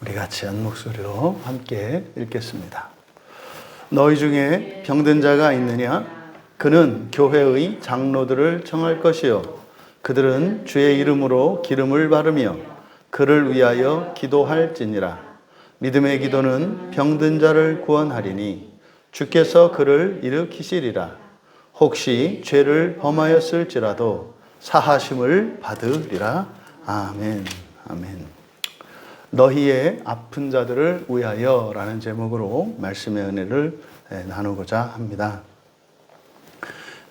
우리 같이 한 목소리로 함께 읽겠습니다. 너희 중에 병든 자가 있느냐? 그는 교회의 장로들을 청할 것이요 그들은 주의 이름으로 기름을 바르며 그를 위하여 기도할지니라. 믿음의 기도는 병든 자를 구원하리니 주께서 그를 일으키시리라. 혹시 죄를 범하였을지라도 사하심을 받으리라. 아멘. 아멘. 너희의 아픈 자들을 위하여 라는 제목으로 말씀의 은혜를 나누고자 합니다.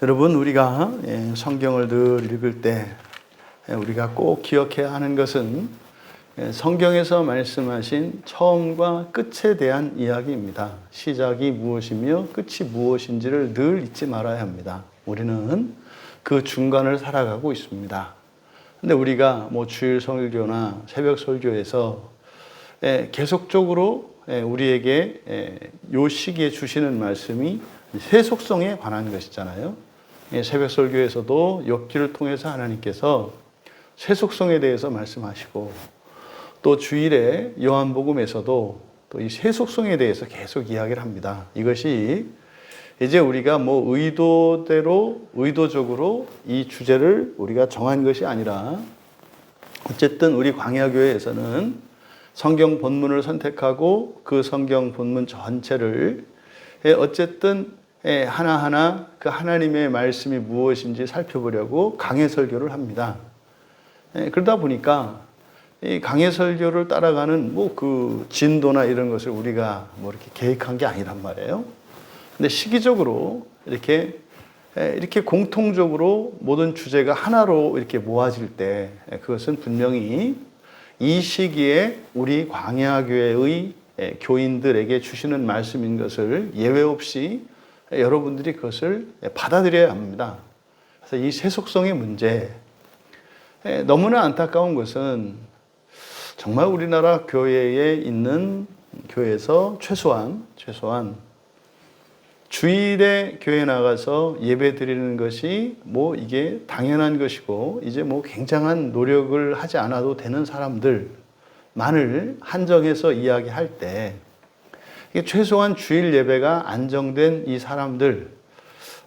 여러분, 우리가 성경을 늘 읽을 때 우리가 꼭 기억해야 하는 것은 성경에서 말씀하신 처음과 끝에 대한 이야기입니다. 시작이 무엇이며 끝이 무엇인지를 늘 잊지 말아야 합니다. 우리는 그 중간을 살아가고 있습니다. 근데 우리가 주일 설교나 새벽 설교에서 계속적으로 우리에게 요 시기에 주시는 말씀이 세속성에 관한 것이잖아요. 새벽 설교에서도 욥기를 통해서 하나님께서 세속성에 대해서 말씀하시고, 또 주일에 요한복음에서도 또 이 세속성에 대해서 계속 이야기를 합니다. 이것이 이제 우리가 의도적으로 이 주제를 우리가 정한 것이 아니라, 어쨌든 우리 광야교회에서는 성경 본문을 선택하고 그 성경 본문 전체를 어쨌든 하나하나 그 하나님의 말씀이 무엇인지 살펴보려고 강해 설교를 합니다. 그러다 보니까 이 강해 설교를 따라가는 그 진도나 이런 것을 우리가 이렇게 계획한 게 아니란 말이에요. 근데 시기적으로 이렇게 공통적으로 모든 주제가 하나로 이렇게 모아질 때 그것은 분명히 이 시기에 우리 광야교회의 교인들에게 주시는 말씀인 것을 예외 없이 여러분들이 그것을 받아들여야 합니다. 그래서 이 세속성의 문제, 너무나 안타까운 것은 정말 우리나라 교회에 있는 교회에서 최소한 주일에 교회 나가서 예배 드리는 것이 이게 당연한 것이고 이제 굉장한 노력을 하지 않아도 되는 사람들만을 한정해서 이야기할 때, 이게 최소한 주일 예배가 안정된 이 사람들,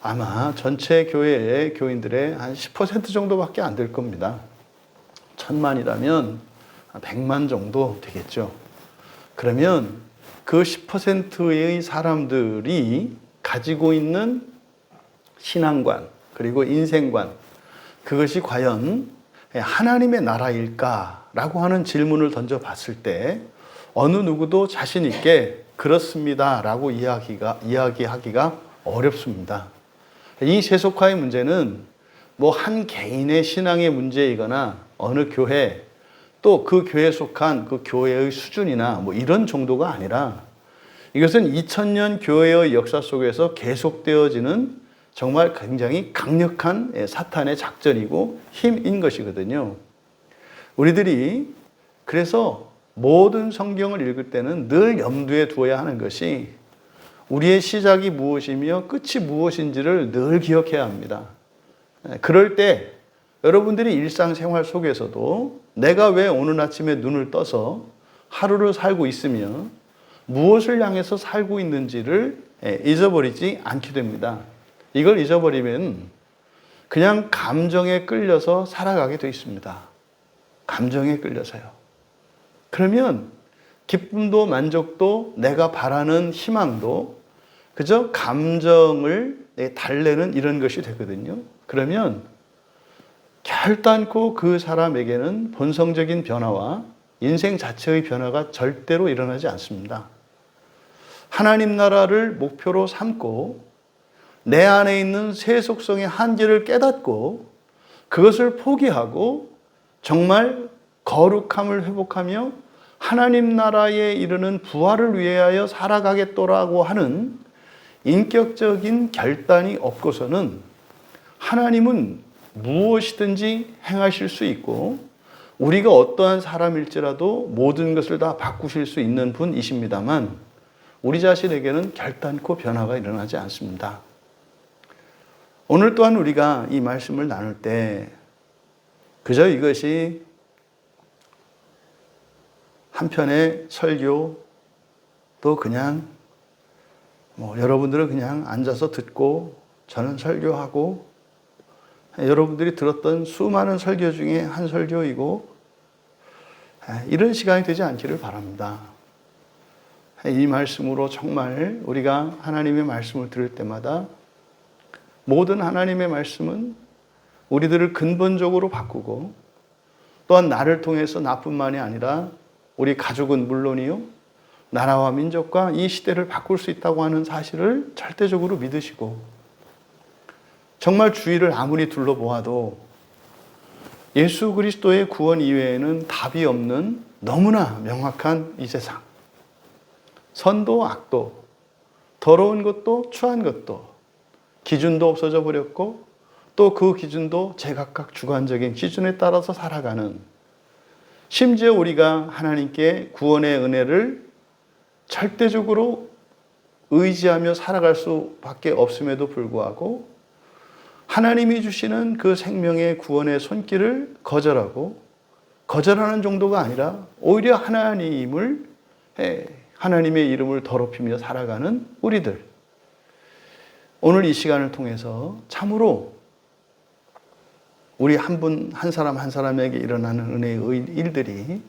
아마 전체 교회의 교인들의 한 10% 정도밖에 안 될 겁니다. 1000만이라면 100만 정도 되겠죠. 그러면 그 10%의 사람들이 가지고 있는 신앙관, 그리고 인생관, 그것이 과연 하나님의 나라일까라고 하는 질문을 던져봤을 때 어느 누구도 자신 있게 그렇습니다라고 이야기하기가 어렵습니다. 이 세속화의 문제는 한 개인의 신앙의 문제이거나 어느 교회, 또 그 교회에 속한 그 교회의 수준이나 이런 정도가 아니라, 이것은 2000년 교회의 역사 속에서 계속되어지는 정말 굉장히 강력한 사탄의 작전이고 힘인 것이거든요. 우리들이 그래서 모든 성경을 읽을 때는 늘 염두에 두어야 하는 것이 우리의 시작이 무엇이며 끝이 무엇인지를 늘 기억해야 합니다. 그럴 때 여러분들이 일상생활 속에서도 내가 왜 오늘 아침에 눈을 떠서 하루를 살고 있으며 무엇을 향해서 살고 있는지를 잊어버리지 않게 됩니다. 이걸 잊어버리면 그냥 감정에 끌려서 살아가게 되어 있습니다. 감정에 끌려서요. 그러면 기쁨도 만족도 내가 바라는 희망도 그저 감정을 달래는 이런 것이 되거든요. 그러면 결단코 그 사람에게는 본성적인 변화와 인생 자체의 변화가 절대로 일어나지 않습니다. 하나님 나라를 목표로 삼고 내 안에 있는 세속성의 한계를 깨닫고 그것을 포기하고 정말 거룩함을 회복하며 하나님 나라에 이르는 부활을 위하여 살아가겠노라고 하는 인격적인 결단이 없고서는 하나님은 무엇이든지 행하실 수 있고 우리가 어떠한 사람일지라도 모든 것을 다 바꾸실 수 있는 분이십니다만 우리 자신에게는 결단코 변화가 일어나지 않습니다. 오늘 또한 우리가 이 말씀을 나눌 때 그저 이것이 한편의 설교도 그냥 여러분들은 그냥 앉아서 듣고 저는 설교하고 여러분들이 들었던 수많은 설교 중에 한 설교이고 이런 시간이 되지 않기를 바랍니다. 이 말씀으로 정말 우리가 하나님의 말씀을 들을 때마다 모든 하나님의 말씀은 우리들을 근본적으로 바꾸고 또한 나를 통해서 나뿐만이 아니라 우리 가족은 물론이요 나라와 민족과 이 시대를 바꿀 수 있다고 하는 사실을 절대적으로 믿으시고 정말 주위를 아무리 둘러보아도 예수 그리스도의 구원 이외에는 답이 없는 너무나 명확한 이 세상. 선도 악도, 더러운 것도 추한 것도, 기준도 없어져 버렸고 또 그 기준도 제각각 주관적인 기준에 따라서 살아가는, 심지어 우리가 하나님께 구원의 은혜를 절대적으로 의지하며 살아갈 수밖에 없음에도 불구하고 하나님이 주시는 그 생명의 구원의 손길을 거절하는 정도가 아니라 오히려 하나님의 이름을 더럽히며 살아가는 우리들. 오늘 이 시간을 통해서 참으로 우리 한 사람 한 사람에게 일어나는 은혜의 일들이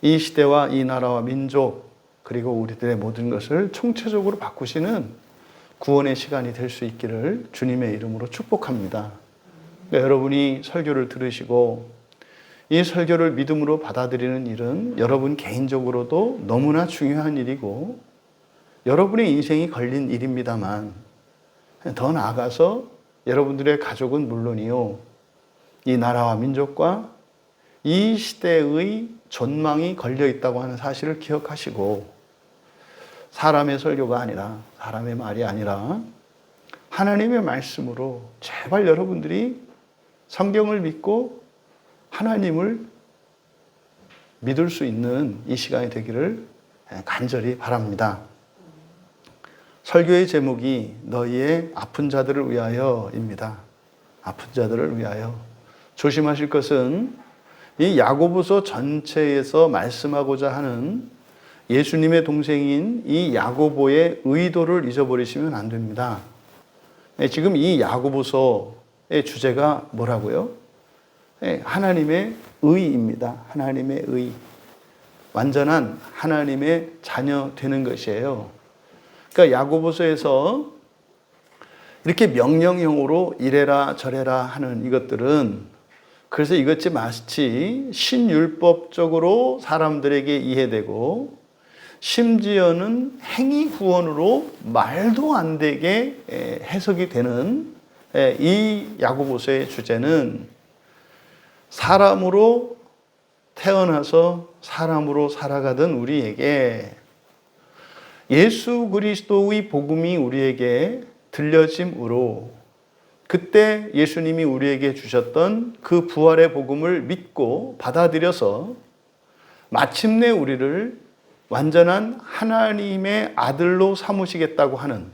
이 시대와 이 나라와 민족 그리고 우리들의 모든 것을 총체적으로 바꾸시는 구원의 시간이 될 수 있기를 주님의 이름으로 축복합니다. 그러니까 여러분이 설교를 들으시고 이 설교를 믿음으로 받아들이는 일은 여러분 개인적으로도 너무나 중요한 일이고 여러분의 인생이 걸린 일입니다만 더 나아가서 여러분들의 가족은 물론이요 이 나라와 민족과 이 시대의 전망이 걸려 있다고 하는 사실을 기억하시고 사람의 설교가 아니라 사람의 말이 아니라 하나님의 말씀으로 제발 여러분들이 성경을 믿고 하나님을 믿을 수 있는 이 시간이 되기를 간절히 바랍니다. 설교의 제목이 너희의 아픈 자들을 위하여입니다. 아픈 자들을 위하여. 조심하실 것은 이 야고보서 전체에서 말씀하고자 하는 예수님의 동생인 이 야고보의 의도를 잊어버리시면 안 됩니다. 지금 이 야고보서의 주제가 뭐라고요? 하나님의 의입니다. 하나님의 의. 완전한 하나님의 자녀 되는 것이에요. 그러니까 야고보서에서 이렇게 명령형으로 이래라 저래라 하는 이것들은 그래서 이것이 마치 신율법적으로 사람들에게 이해되고 심지어는 행위 구원으로 말도 안 되게 해석이 되는 이 야고보서의 주제는 사람으로 태어나서 사람으로 살아가던 우리에게 예수 그리스도의 복음이 우리에게 들려짐으로 그때 예수님이 우리에게 주셨던 그 부활의 복음을 믿고 받아들여서 마침내 우리를 완전한 하나님의 아들로 삼으시겠다고 하는,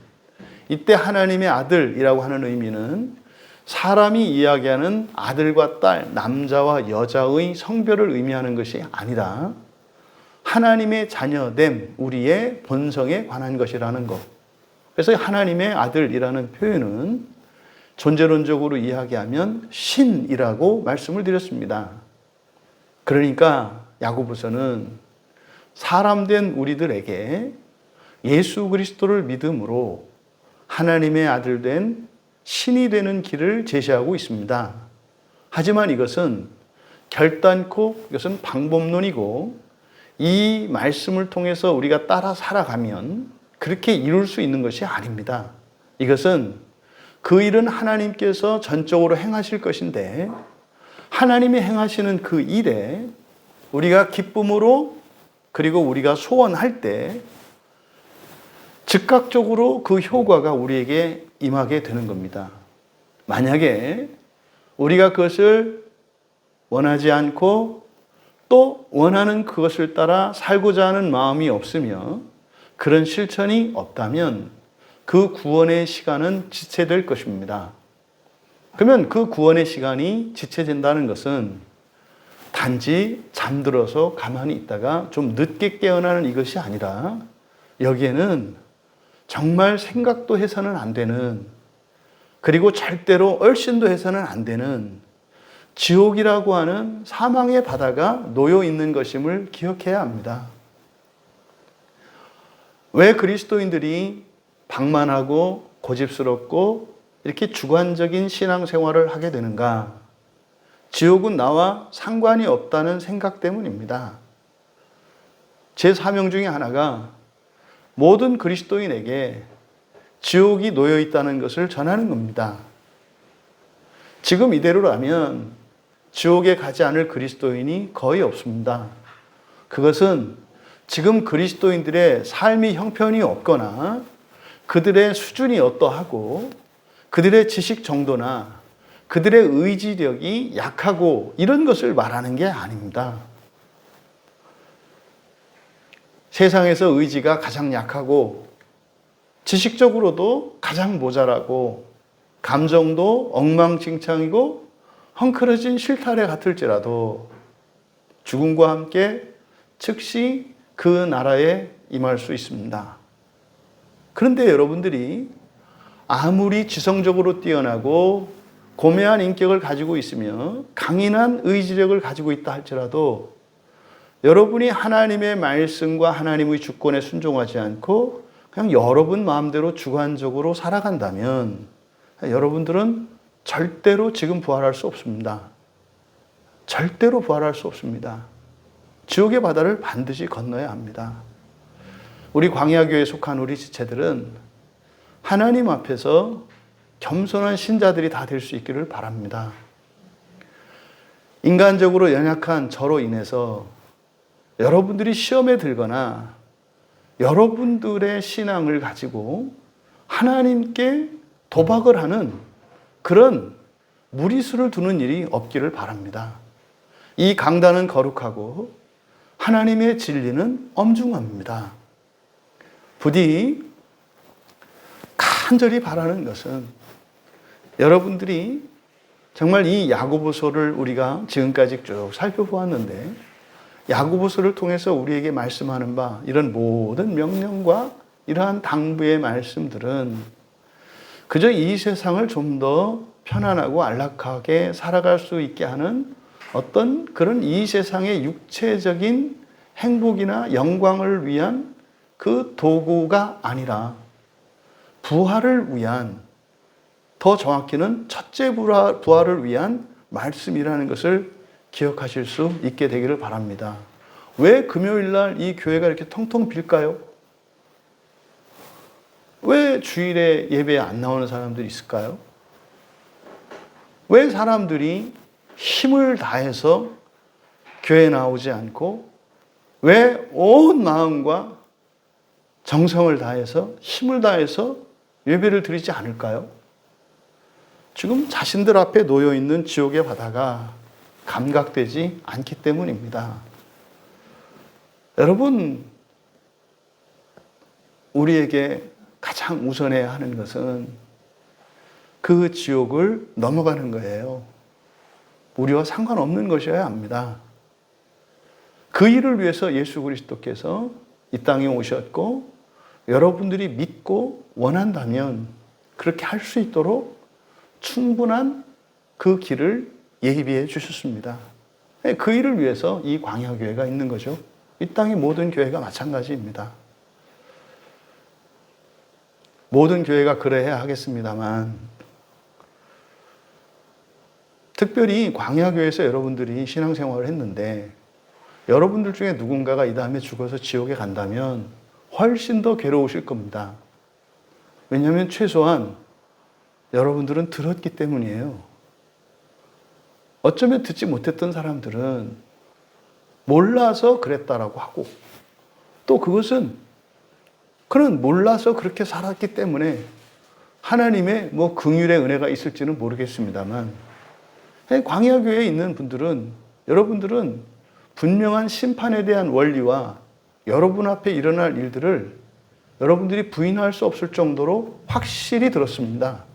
이때 하나님의 아들이라고 하는 의미는 사람이 이야기하는 아들과 딸, 남자와 여자의 성별을 의미하는 것이 아니라 하나님의 자녀됨, 우리의 본성에 관한 것이라는 것. 그래서 하나님의 아들이라는 표현은 존재론적으로 이야기하면 신이라고 말씀을 드렸습니다. 그러니까 야고보서는 사람된 우리들에게 예수 그리스도를 믿음으로 하나님의 아들 된 신이 되는 길을 제시하고 있습니다. 하지만 이것은 결단코 이것은 방법론이고 이 말씀을 통해서 우리가 따라 살아가면 그렇게 이룰 수 있는 것이 아닙니다. 이것은 그 일은 하나님께서 전적으로 행하실 것인데 하나님이 행하시는 그 일에 우리가 기쁨으로 그리고 우리가 소원할 때 즉각적으로 그 효과가 우리에게 임하게 되는 겁니다. 만약에 우리가 그것을 원하지 않고 또 원하는 그것을 따라 살고자 하는 마음이 없으며 그런 실천이 없다면 그 구원의 시간은 지체될 것입니다. 그러면 그 구원의 시간이 지체된다는 것은 단지 잠들어서 가만히 있다가 좀 늦게 깨어나는 이것이 아니라 여기에는 정말 생각도 해서는 안 되는, 그리고 절대로 얼씬도 해서는 안 되는 지옥이라고 하는 사망의 바다가 놓여 있는 것임을 기억해야 합니다. 왜 그리스도인들이 방만하고 고집스럽고 이렇게 주관적인 신앙생활을 하게 되는가? 지옥은 나와 상관이 없다는 생각 때문입니다. 제 사명 중에 하나가 모든 그리스도인에게 지옥이 놓여 있다는 것을 전하는 겁니다. 지금 이대로라면 지옥에 가지 않을 그리스도인이 거의 없습니다. 그것은 지금 그리스도인들의 삶이 형편이 없거나 그들의 수준이 어떠하고 그들의 지식 정도나 그들의 의지력이 약하고 이런 것을 말하는 게 아닙니다. 세상에서 의지가 가장 약하고 지식적으로도 가장 모자라고 감정도 엉망진창이고 헝클어진 실타래 같을지라도 죽음과 함께 즉시 그 나라에 임할 수 있습니다. 그런데 여러분들이 아무리 지성적으로 뛰어나고 고매한 인격을 가지고 있으며 강인한 의지력을 가지고 있다 할지라도 여러분이 하나님의 말씀과 하나님의 주권에 순종하지 않고 그냥 여러분 마음대로 주관적으로 살아간다면 여러분들은 절대로 지금 부활할 수 없습니다. 절대로 부활할 수 없습니다. 지옥의 바다를 반드시 건너야 합니다. 우리 광야교회에 속한 우리 지체들은 하나님 앞에서 겸손한 신자들이 다 될 수 있기를 바랍니다. 인간적으로 연약한 저로 인해서 여러분들이 시험에 들거나 여러분들의 신앙을 가지고 하나님께 도박을 하는 그런 무리수를 두는 일이 없기를 바랍니다. 이 강단은 거룩하고 하나님의 진리는 엄중합니다. 부디 간절히 바라는 것은 여러분들이 정말 이 야고보서를 우리가 지금까지 쭉 살펴보았는데 야고보서를 통해서 우리에게 말씀하는 바 이런 모든 명령과 이러한 당부의 말씀들은 그저 이 세상을 좀 더 편안하고 안락하게 살아갈 수 있게 하는 어떤 그런 이 세상의 육체적인 행복이나 영광을 위한 그 도구가 아니라 부활을 위한, 더 정확히는 첫째 부활을 위한 말씀이라는 것을 기억하실 수 있게 되기를 바랍니다. 왜 금요일 날 이 교회가 이렇게 텅텅 빌까요? 왜 주일에 예배에 안 나오는 사람들이 있을까요? 왜 사람들이 힘을 다해서 교회에 나오지 않고 왜 온 마음과 정성을 다해서 힘을 다해서 예배를 드리지 않을까요? 지금 자신들 앞에 놓여 있는 지옥의 바다가 감각되지 않기 때문입니다. 여러분, 우리에게 가장 우선해야 하는 것은 그 지옥을 넘어가는 거예요. 우리와 상관없는 것이어야 합니다. 그 일을 위해서 예수 그리스도께서 이 땅에 오셨고 여러분들이 믿고 원한다면 그렇게 할 수 있도록 충분한 그 길을 예비해 주셨습니다. 그 일을 위해서 이 광야교회가 있는 거죠. 이 땅의 모든 교회가 마찬가지입니다. 모든 교회가 그래야 하겠습니다만 특별히 광야교회에서 여러분들이 신앙생활을 했는데 여러분들 중에 누군가가 이 다음에 죽어서 지옥에 간다면 훨씬 더 괴로우실 겁니다. 왜냐하면 최소한 여러분들은 들었기 때문이에요. 어쩌면 듣지 못했던 사람들은 몰라서 그랬다라고 하고 또 그것은 그는 몰라서 그렇게 살았기 때문에 하나님의 긍휼의 은혜가 있을지는 모르겠습니다만 광야교회에 있는 분들은 여러분들은 분명한 심판에 대한 원리와 여러분 앞에 일어날 일들을 여러분들이 부인할 수 없을 정도로 확실히 들었습니다.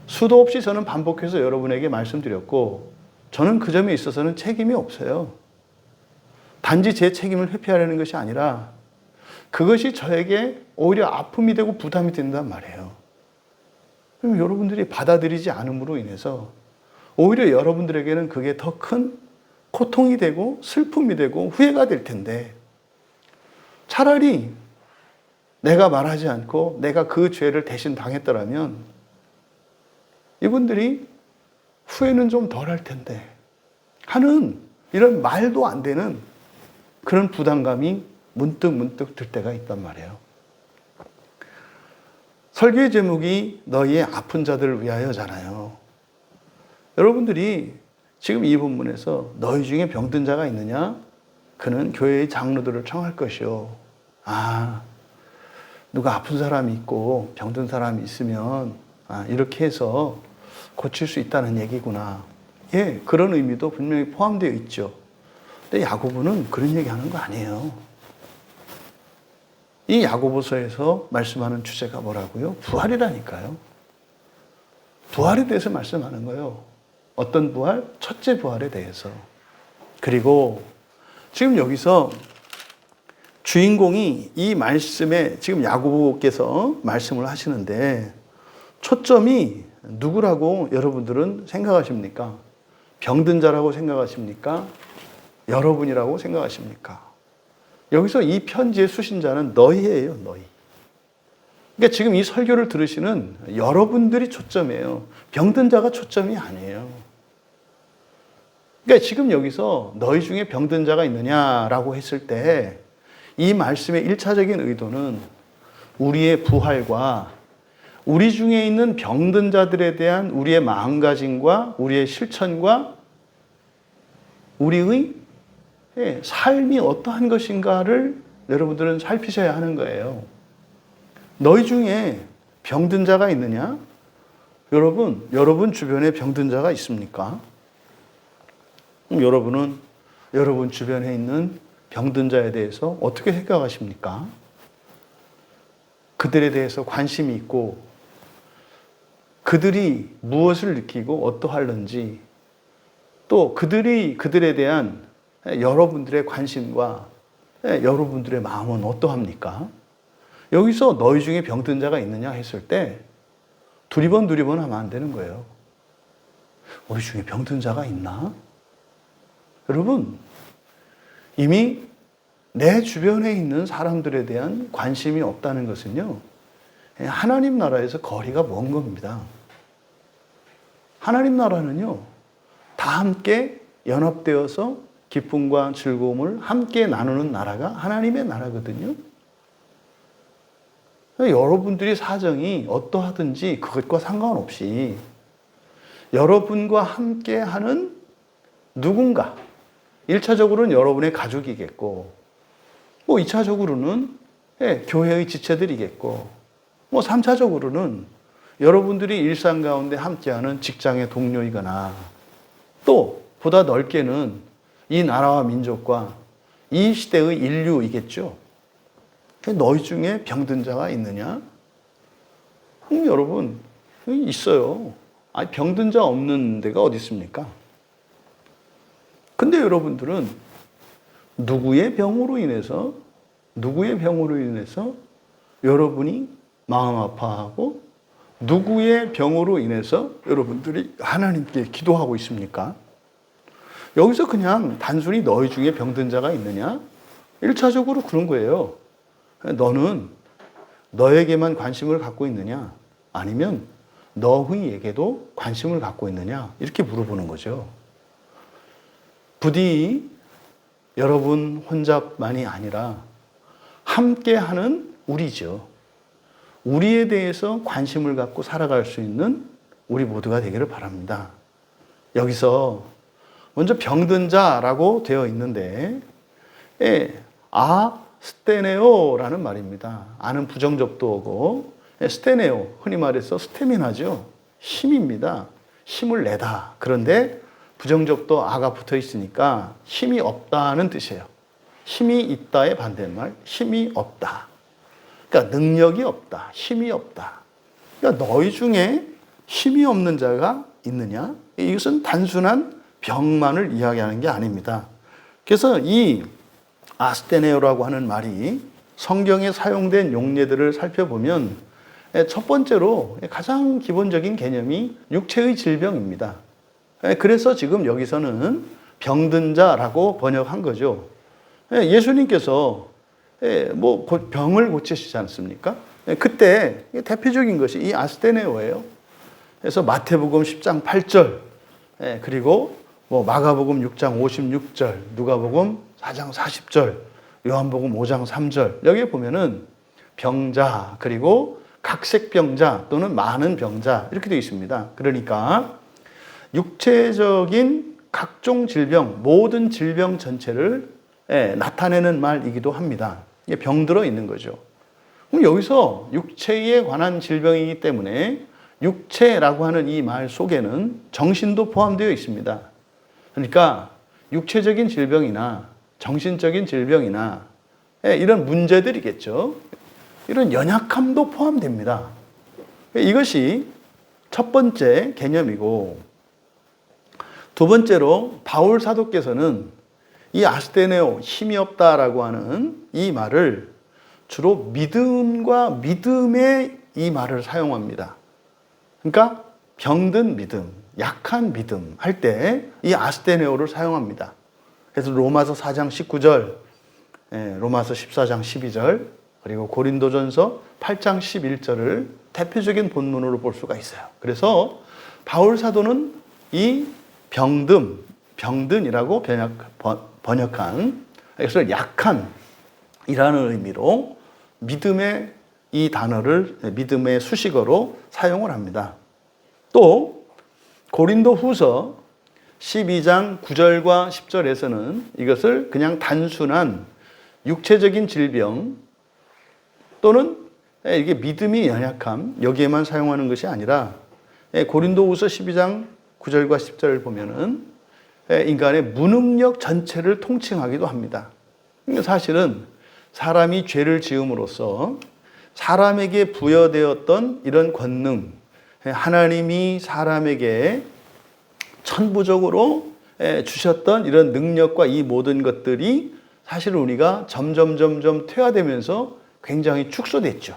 수도 없이 저는 반복해서 여러분에게 말씀드렸고 저는 그 점에 있어서는 책임이 없어요. 단지 제 책임을 회피하려는 것이 아니라 그것이 저에게 오히려 아픔이 되고 부담이 된단 말이에요. 그럼 여러분들이 받아들이지 않음으로 인해서 오히려 여러분들에게는 그게 더 큰 고통이 되고 슬픔이 되고 후회가 될 텐데, 차라리 내가 말하지 않고 내가 그 죄를 대신 당했더라면 이분들이 후회는 좀 덜 할 텐데 하는 이런 말도 안 되는 그런 부담감이 문득 들 때가 있단 말이에요. 설교의 제목이 너희의 아픈 자들을 위하여잖아요. 여러분들이 지금 이 본문에서 너희 중에 병든 자가 있느냐? 그는 교회의 장로들을 청할 것이요. 누가 아픈 사람이 있고 병든 사람이 있으면 이렇게 해서 고칠 수 있다는 얘기구나. 예, 그런 의미도 분명히 포함되어 있죠. 근데 야고보는 그런 얘기하는 거 아니에요. 이 야고보서에서 말씀하는 주제가 뭐라고요? 부활이라니까요. 부활에 대해서 말씀하는 거예요. 어떤 부활? 첫째 부활에 대해서. 그리고 지금 여기서 주인공이 이 말씀에 지금 야고보께서 말씀을 하시는데 초점이 누구라고 여러분들은 생각하십니까? 병든 자라고 생각하십니까? 여러분이라고 생각하십니까? 여기서 이 편지의 수신자는 너희예요, 너희. 그러니까 지금 이 설교를 들으시는 여러분들이 초점이에요. 병든 자가 초점이 아니에요. 그러니까 지금 여기서 너희 중에 병든 자가 있느냐라고 했을 때 이 말씀의 1차적인 의도는 우리의 부활과 우리 중에 있는 병든 자들에 대한 우리의 마음가짐과 우리의 실천과 우리의 삶이 어떠한 것인가를 여러분들은 살피셔야 하는 거예요. 너희 중에 병든 자가 있느냐? 여러분 주변에 병든 자가 있습니까? 그럼 여러분은 여러분 주변에 있는 병든 자에 대해서 어떻게 생각하십니까? 그들에 대해서 관심이 있고 그들이 무엇을 느끼고 어떠할는지 또 그들에 대한 여러분들의 관심과 여러분들의 마음은 어떠합니까? 여기서 너희 중에 병든 자가 있느냐 했을 때 두리번 하면 안 되는 거예요. 우리 중에 병든 자가 있나? 여러분, 이미 내 주변에 있는 사람들에 대한 관심이 없다는 것은요, 하나님 나라에서 거리가 먼 겁니다. 하나님 나라는요, 다 함께 연합되어서 기쁨과 즐거움을 함께 나누는 나라가 하나님의 나라거든요. 여러분들이 사정이 어떠하든지 그것과 상관없이 여러분과 함께 하는 누군가, 1차적으로는 여러분의 가족이겠고, 2차적으로는 교회의 지체들이겠고, 3차적으로는 여러분들이 일상 가운데 함께하는 직장의 동료이거나, 또 보다 넓게는 이 나라와 민족과 이 시대의 인류이겠죠. 너희 중에 병든 자가 있느냐? 여러분, 있어요. 병든 자 없는 데가 어디 있습니까? 근데 여러분들은 누구의 병으로 인해서 여러분이 마음 아파하고 누구의 병으로 인해서 여러분들이 하나님께 기도하고 있습니까? 여기서 그냥 단순히 너희 중에 병든 자가 있느냐? 1차적으로 그런 거예요. 너는 너에게만 관심을 갖고 있느냐? 아니면 너희에게도 관심을 갖고 있느냐? 이렇게 물어보는 거죠. 부디 여러분 혼자만이 아니라 함께하는 우리죠. 우리에 대해서 관심을 갖고 살아갈 수 있는 우리 모두가 되기를 바랍니다. 여기서 먼저 병든 자라고 되어 있는데 스테네오라는 말입니다. 아는 부정적도어고 스테네오, 흔히 말해서 스태미나죠. 힘입니다. 힘을 내다. 그런데 부정적도 아가 붙어 있으니까 힘이 없다는 뜻이에요. 힘이 있다의 반대말, 힘이 없다. 그러니까 능력이 없다, 힘이 없다. 그러니까 너희 중에 힘이 없는 자가 있느냐? 이것은 단순한 병만을 이야기하는 게 아닙니다. 그래서 이 아스테네오라고 하는 말이 성경에 사용된 용례들을 살펴보면 첫 번째로 가장 기본적인 개념이 육체의 질병입니다. 그래서 지금 여기서는 병든 자라고 번역한 거죠. 예수님께서 뭐 병을 고치시지 않습니까? 그때 대표적인 것이 이 아스테네오예요. 그래서 마태복음 10장 8절, 그리고 뭐 마가복음 6장 56절, 누가복음 4장 40절, 요한복음 5장 3절, 여기에 보면은 병자, 그리고 각색병자 또는 많은 병자 이렇게 되어 있습니다. 그러니까 육체적인 각종 질병, 모든 질병 전체를 나타내는 말이기도 합니다. 이게 병들어 있는 거죠. 그럼 여기서 육체에 관한 질병이기 때문에 육체라고 하는 이 말 속에는 정신도 포함되어 있습니다. 그러니까 육체적인 질병이나 정신적인 질병이나 이런 문제들이겠죠. 이런 연약함도 포함됩니다. 이것이 첫 번째 개념이고, 두 번째로 바울 사도께서는 이 아스테네오, 힘이 없다라고 하는 이 말을 주로 믿음과 믿음의 이 말을 사용합니다. 그러니까 병든 믿음, 약한 믿음 할 때 이 아스테네오를 사용합니다. 그래서 로마서 4장 19절, 로마서 14장 12절, 그리고 고린도전서 8장 11절을 대표적인 본문으로 볼 수가 있어요. 그래서 바울 사도는 이 병든이라고 번역한, 그래서 약한이라는 의미로 믿음의 이 단어를 믿음의 수식어로 사용을 합니다. 또 고린도 후서 12장 9절과 10절에서는 이것을 그냥 단순한 육체적인 질병 또는 이게 믿음이 연약함, 여기에만 사용하는 것이 아니라 고린도 후서 12장 9절과 10절을 보면은 인간의 무능력 전체를 통칭하기도 합니다. 사실은 사람이 죄를 지음으로써 사람에게 부여되었던 이런 권능, 하나님이 사람에게 천부적으로 주셨던 이런 능력과 이 모든 것들이 사실 우리가 점점 퇴화되면서 굉장히 축소됐죠.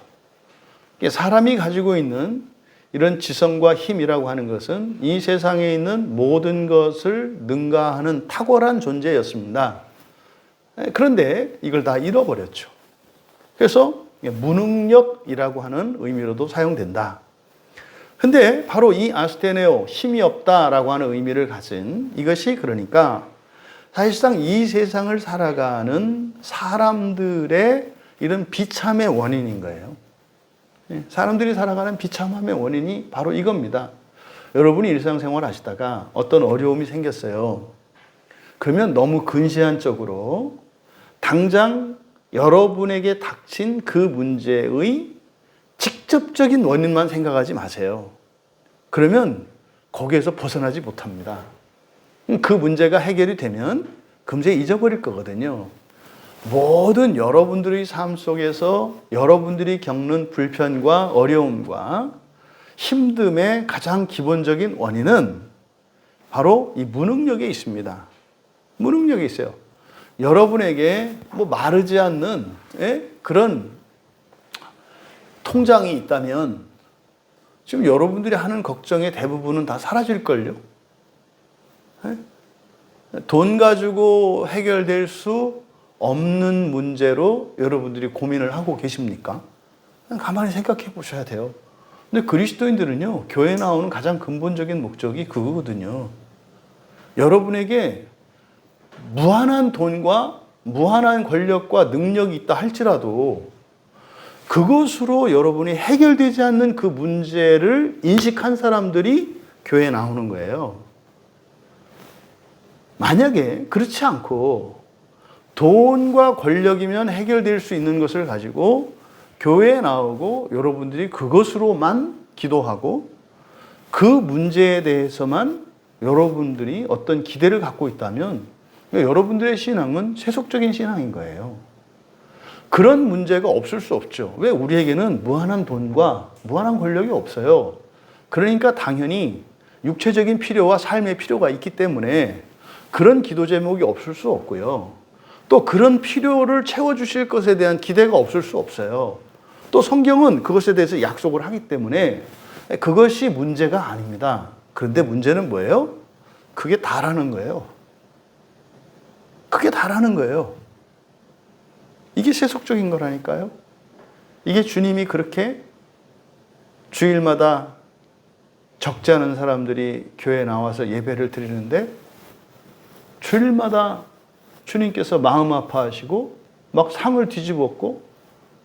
사람이 가지고 있는 이런 지성과 힘이라고 하는 것은 이 세상에 있는 모든 것을 능가하는 탁월한 존재였습니다. 그런데 이걸 다 잃어버렸죠. 그래서 무능력이라고 하는 의미로도 사용된다. 근데 바로 이 아스테네오, 힘이 없다라고 하는 의미를 가진 이것이 그러니까 사실상 이 세상을 살아가는 사람들의 이런 비참의 원인인 거예요. 사람들이 살아가는 비참함의 원인이 바로 이겁니다. 여러분이 일상생활 하시다가 어떤 어려움이 생겼어요. 그러면 너무 근시안적으로 당장 여러분에게 닥친 그 문제의 직접적인 원인만 생각하지 마세요. 그러면 거기에서 벗어나지 못합니다. 그 문제가 해결이 되면 금세 잊어버릴 거거든요. 모든 여러분들의 삶 속에서 여러분들이 겪는 불편과 어려움과 힘듦의 가장 기본적인 원인은 바로 이 무능력에 있습니다. 무능력이 있어요. 여러분에게 뭐 마르지 않는 그런 통장이 있다면 지금 여러분들이 하는 걱정의 대부분은 다 사라질걸요. 돈 가지고 해결될 수 없는 문제로 여러분들이 고민을 하고 계십니까? 가만히 생각해 보셔야 돼요. 근데 그리스도인들은요, 교회에 나오는 가장 근본적인 목적이 그거거든요. 여러분에게 무한한 돈과 무한한 권력과 능력이 있다 할지라도 그것으로 여러분이 해결되지 않는 그 문제를 인식한 사람들이 교회에 나오는 거예요. 만약에 그렇지 않고 돈과 권력이면 해결될 수 있는 것을 가지고 교회에 나오고 여러분들이 그것으로만 기도하고 그 문제에 대해서만 여러분들이 어떤 기대를 갖고 있다면 여러분들의 신앙은 세속적인 신앙인 거예요. 그런 문제가 없을 수 없죠. 왜? 우리에게는 무한한 돈과 무한한 권력이 없어요. 그러니까 당연히 육체적인 필요와 삶의 필요가 있기 때문에 그런 기도 제목이 없을 수 없고요. 또 그런 필요를 채워주실 것에 대한 기대가 없을 수 없어요. 또 성경은 그것에 대해서 약속을 하기 때문에 그것이 문제가 아닙니다. 그런데 문제는 뭐예요? 그게 다라는 거예요. 그게 다라는 거예요. 이게 세속적인 거라니까요. 이게 주님이 그렇게 주일마다 적지 않은 사람들이 교회에 나와서 예배를 드리는데 주일마다 주님께서 마음 아파하시고 막 상을 뒤집었고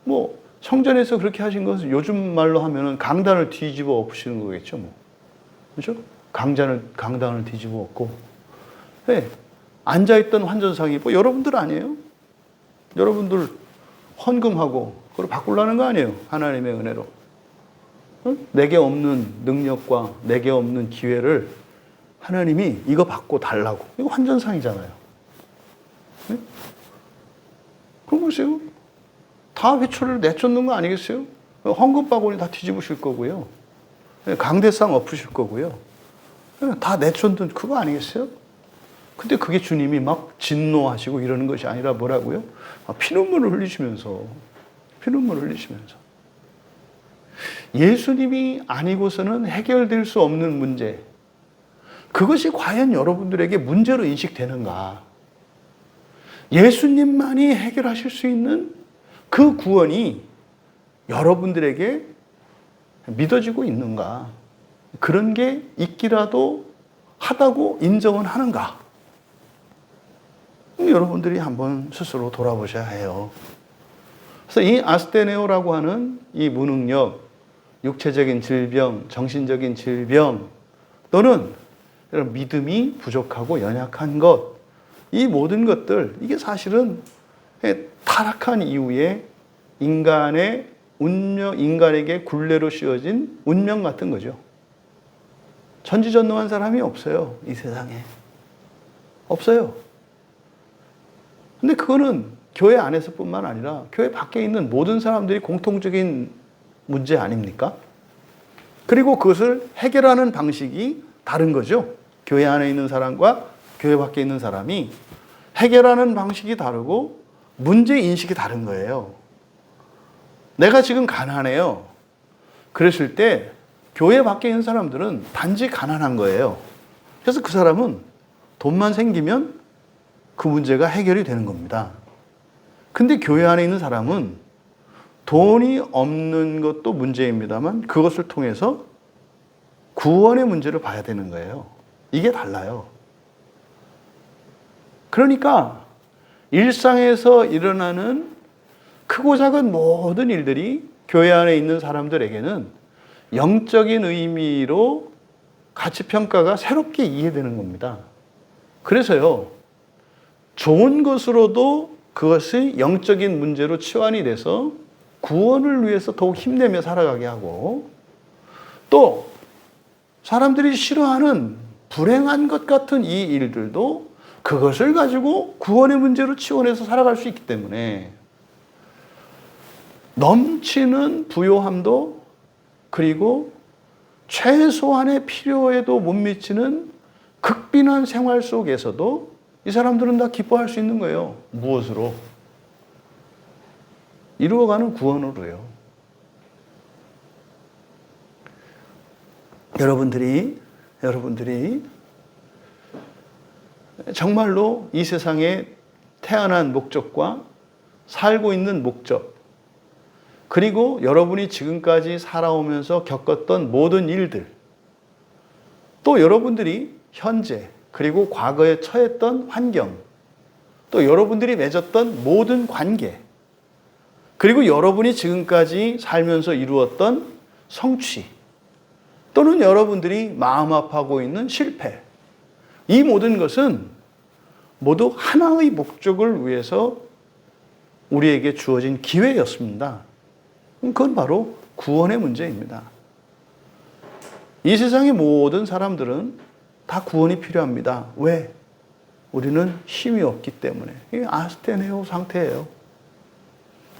뭐 성전에서 그렇게 하신 것은 요즘 말로 하면은 강단을 뒤집어 엎으시는 거겠죠, 뭐. 그렇죠? 강단을 뒤집어 엎고. 네. 앉아있던 환전상이 뭐 여러분들 아니에요? 여러분들 헌금하고 그걸 바꾸려는 거 아니에요? 하나님의 은혜로. 내게 없는 능력과 내게 없는 기회를 하나님이 이거 받고 달라고. 이거 환전상이잖아요. 네? 그럼 보세요. 다 회초리를 내쫓는 거 아니겠어요? 헌금 바구니 다 뒤집으실 거고요. 강대상 엎으실 거고요. 다 내쫓는 그거 아니겠어요? 근데 그게 주님이 막 진노하시고 이러는 것이 아니라 뭐라고요? 피눈물을 흘리시면서. 예수님이 아니고서는 해결될 수 없는 문제. 그것이 과연 여러분들에게 문제로 인식되는가? 예수님만이 해결하실 수 있는 그 구원이 여러분들에게 믿어지고 있는가? 그런 게 있기라도 하다고 인정은 하는가? 여러분들이 한번 스스로 돌아보셔야 해요. 그래서 이 아스테네오라고 하는 이 무능력, 육체적인 질병, 정신적인 질병, 또는 이런 믿음이 부족하고 연약한 것, 이 모든 것들, 이게 사실은 타락한 이후에 인간의 운명, 인간에게 굴레로 씌워진 운명 같은 거죠. 전지전능한 사람이 없어요, 이 세상에. 없어요. 근데 그거는 교회 안에서뿐만 아니라 교회 밖에 있는 모든 사람들이 공통적인 문제 아닙니까? 그리고 그것을 해결하는 방식이 다른 거죠. 교회 안에 있는 사람과 교회 밖에 있는 사람이 해결하는 방식이 다르고 문제 인식이 다른 거예요. 내가 지금 가난해요. 그랬을 때 교회 밖에 있는 사람들은 단지 가난한 거예요. 그래서 그 사람은 돈만 생기면 그 문제가 해결이 되는 겁니다. 근데 교회 안에 있는 사람은 돈이 없는 것도 문제입니다만 그것을 통해서 구원의 문제를 봐야 되는 거예요. 이게 달라요. 그러니까 일상에서 일어나는 크고 작은 모든 일들이 교회 안에 있는 사람들에게는 영적인 의미로 가치평가가 새롭게 이해되는 겁니다. 그래서요, 좋은 것으로도 그것이 영적인 문제로 치환이 돼서 구원을 위해서 더욱 힘내며 살아가게 하고, 또 사람들이 싫어하는 불행한 것 같은 이 일들도 그것을 가지고 구원의 문제로 치환해서 살아갈 수 있기 때문에 넘치는 부요함도, 그리고 최소한의 필요에도 못 미치는 극빈한 생활 속에서도 이 사람들은 다 기뻐할 수 있는 거예요. 무엇으로? 이루어가는 구원으로요. 여러분들이 정말로 이 세상에 태어난 목적과 살고 있는 목적, 그리고 여러분이 지금까지 살아오면서 겪었던 모든 일들, 또 여러분들이 현재 그리고 과거에 처했던 환경, 또 여러분들이 맺었던 모든 관계, 그리고 여러분이 지금까지 살면서 이루었던 성취, 또는 여러분들이 마음 아파하고 있는 실패, 이 모든 것은 모두 하나의 목적을 위해서 우리에게 주어진 기회였습니다. 그건 바로 구원의 문제입니다. 이 세상의 모든 사람들은 다 구원이 필요합니다. 왜? 우리는 힘이 없기 때문에. 이게 아스테네오 상태예요.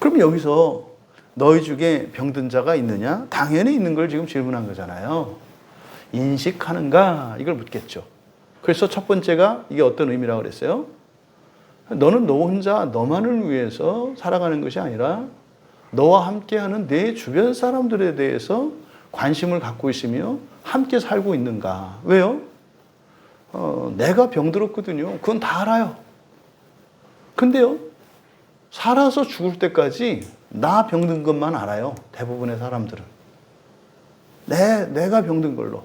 그럼 여기서 너희 중에 병든 자가 있느냐? 당연히 있는 걸 지금 질문한 거잖아요. 인식하는가? 이걸 묻겠죠. 그래서 첫 번째가 이게 어떤 의미라고 그랬어요? 너는 너 혼자 너만을 위해서 살아가는 것이 아니라 너와 함께하는 내 주변 사람들에 대해서 관심을 갖고 있으며 함께 살고 있는가? 왜요? 내가 병들었거든요. 그건 다 알아요. 근데요, 살아서 죽을 때까지 나 병든 것만 알아요. 대부분의 사람들은. 내가 병든 걸로.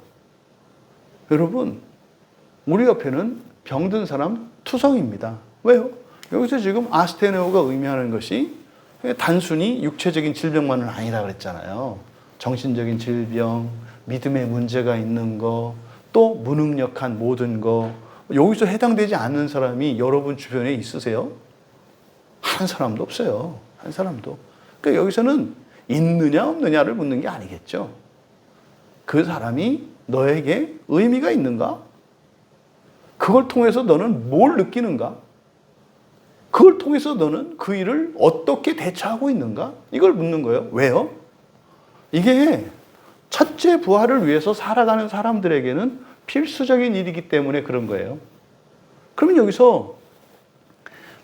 여러분, 우리 옆에는 병든 사람 투성입니다. 왜요? 여기서 지금 아스테네오가 의미하는 것이 단순히 육체적인 질병만은 아니라 그랬잖아요. 정신적인 질병, 믿음에 문제가 있는 거, 또 무능력한 모든 거. 여기서 해당되지 않는 사람이 여러분 주변에 있으세요? 한 사람도 없어요. 한 사람도. 그러니까 여기서는 있느냐 없느냐를 묻는 게 아니겠죠. 그 사람이 너에게 의미가 있는가? 그걸 통해서 너는 뭘 느끼는가? 그걸 통해서 너는 그 일을 어떻게 대처하고 있는가? 이걸 묻는 거예요. 왜요? 이게 첫째 부활을 위해서 살아가는 사람들에게는 필수적인 일이기 때문에 그런 거예요. 그러면 여기서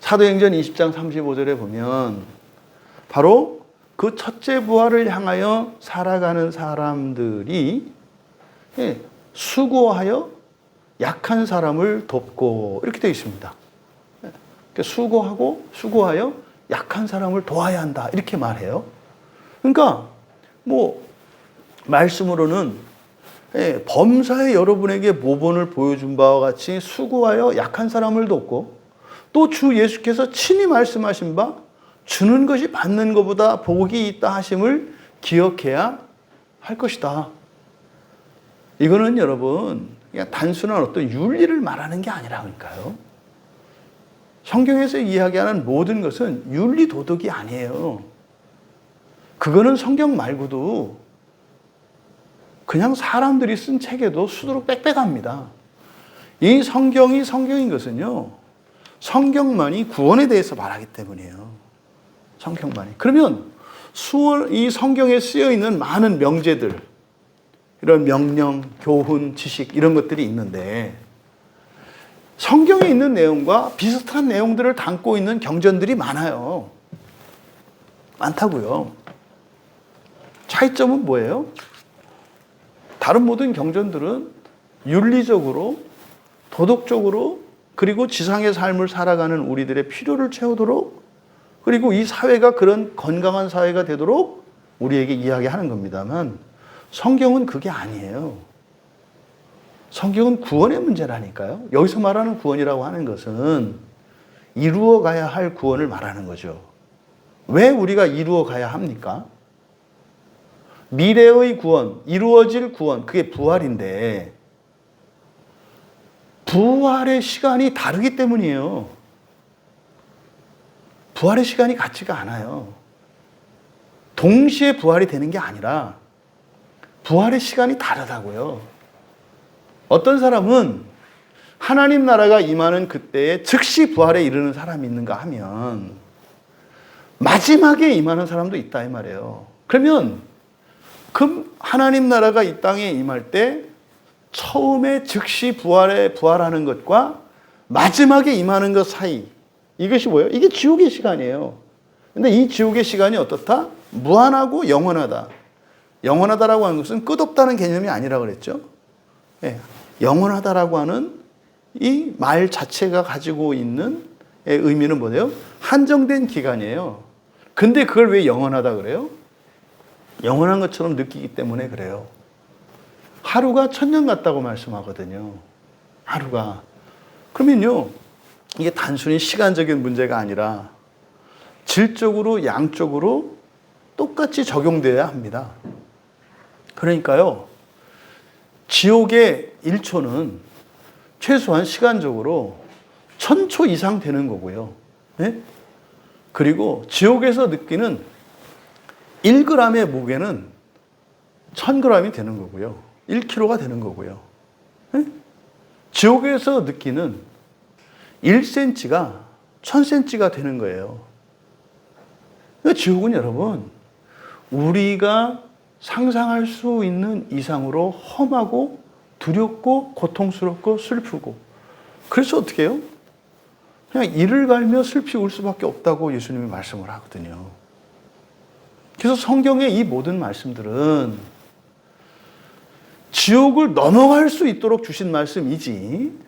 사도행전 20장 35절에 보면 바로 그 첫째 부활을 향하여 살아가는 사람들이 수고하여 약한 사람을 돕고 이렇게 되어 있습니다. 수고하여 약한 사람을 도와야 한다 이렇게 말해요. 그러니까 말씀으로는 범사에 여러분에게 모본을 보여준 바와 같이 수고하여 약한 사람을 돕고 또 주 예수께서 친히 말씀하신 바 주는 것이 받는 것보다 복이 있다 하심을 기억해야 할 것이다. 이거는 여러분 그냥 단순한 어떤 윤리를 말하는 게 아니라니까요. 성경에서 이야기하는 모든 것은 윤리 도덕이 아니에요. 그거는 성경 말고도 그냥 사람들이 쓴 책에도 수두룩 빽빽합니다. 이 성경이 성경인 것은요, 성경만이 구원에 대해서 말하기 때문이에요. 성경만이. 그러면 이 성경에 쓰여 있는 많은 명제들, 이런 명령, 교훈, 지식 이런 것들이 있는데 성경에 있는 내용과 비슷한 내용들을 담고 있는 경전들이 많아요. 많다고요. 차이점은 뭐예요? 다른 모든 경전들은 윤리적으로, 도덕적으로, 그리고 지상의 삶을 살아가는 우리들의 필요를 채우도록, 그리고 이 사회가 그런 건강한 사회가 되도록 우리에게 이야기하는 겁니다만 성경은 그게 아니에요. 성경은 구원의 문제라니까요. 여기서 말하는 구원이라고 하는 것은 이루어가야 할 구원을 말하는 거죠. 왜 우리가 이루어가야 합니까? 미래의 구원, 이루어질 구원, 그게 부활인데 부활의 시간이 다르기 때문이에요. 부활의 시간이 같지가 않아요. 동시에 부활이 되는 게 아니라 부활의 시간이 다르다고요. 어떤 사람은 하나님 나라가 임하는 그때에 즉시 부활에 이르는 사람이 있는가 하면 마지막에 임하는 사람도 있다 이 말이에요. 그러면 그 하나님 나라가 이 땅에 임할 때 처음에 즉시 부활하는 것과 마지막에 임하는 것 사이, 이것이 뭐예요? 이게 지옥의 시간이에요. 근데 이 지옥의 시간이 어떻다? 무한하고 영원하다. 영원하다라고 하는 것은 끝없다는 개념이 아니라 그랬죠. 영원하다라고 하는 이 말 자체가 가지고 있는 의미는 뭐예요? 한정된 기간이에요. 근데 그걸 왜 영원하다 그래요? 영원한 것처럼 느끼기 때문에 그래요. 하루가 1000년 같다고 말씀하거든요. 하루가. 그러면요, 이게 단순히 시간적인 문제가 아니라 질적으로 양적으로 똑같이 적용되어야 합니다. 그러니까요, 지옥의 1초는 최소한 시간적으로 1000초 이상 되는 거고요. 네? 그리고 지옥에서 느끼는 1g의 무게는 1000g이 되는 거고요. 1kg가 되는 거고요. 네? 지옥에서 느끼는 1cm가 1000cm가 되는 거예요. 그러니까 지옥은 여러분, 우리가 상상할 수 있는 이상으로 험하고 두렵고 고통스럽고 슬프고. 그래서 어떻게 해요? 그냥 이를 갈며 슬피 울 수밖에 없다고 예수님이 말씀을 하거든요. 그래서 성경의 이 모든 말씀들은 지옥을 넘어갈 수 있도록 주신 말씀이지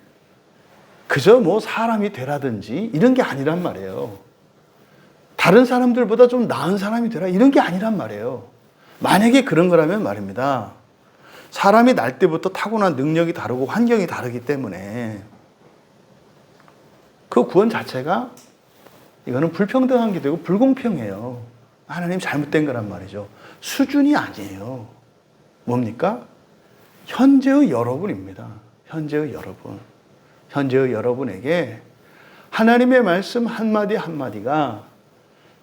그저 뭐 사람이 되라든지 이런 게 아니란 말이에요. 다른 사람들보다 좀 나은 사람이 되라 이런 게 아니란 말이에요. 만약에 그런 거라면 말입니다. 사람이 날 때부터 타고난 능력이 다르고 환경이 다르기 때문에 그 구원 자체가 이거는 불평등한 게 되고 불공평해요. 하나님 잘못된 거란 말이죠. 수준이 아니에요. 뭡니까? 현재의 여러분입니다. 현재의 여러분. 현재의 여러분에게 하나님의 말씀 한마디 한마디가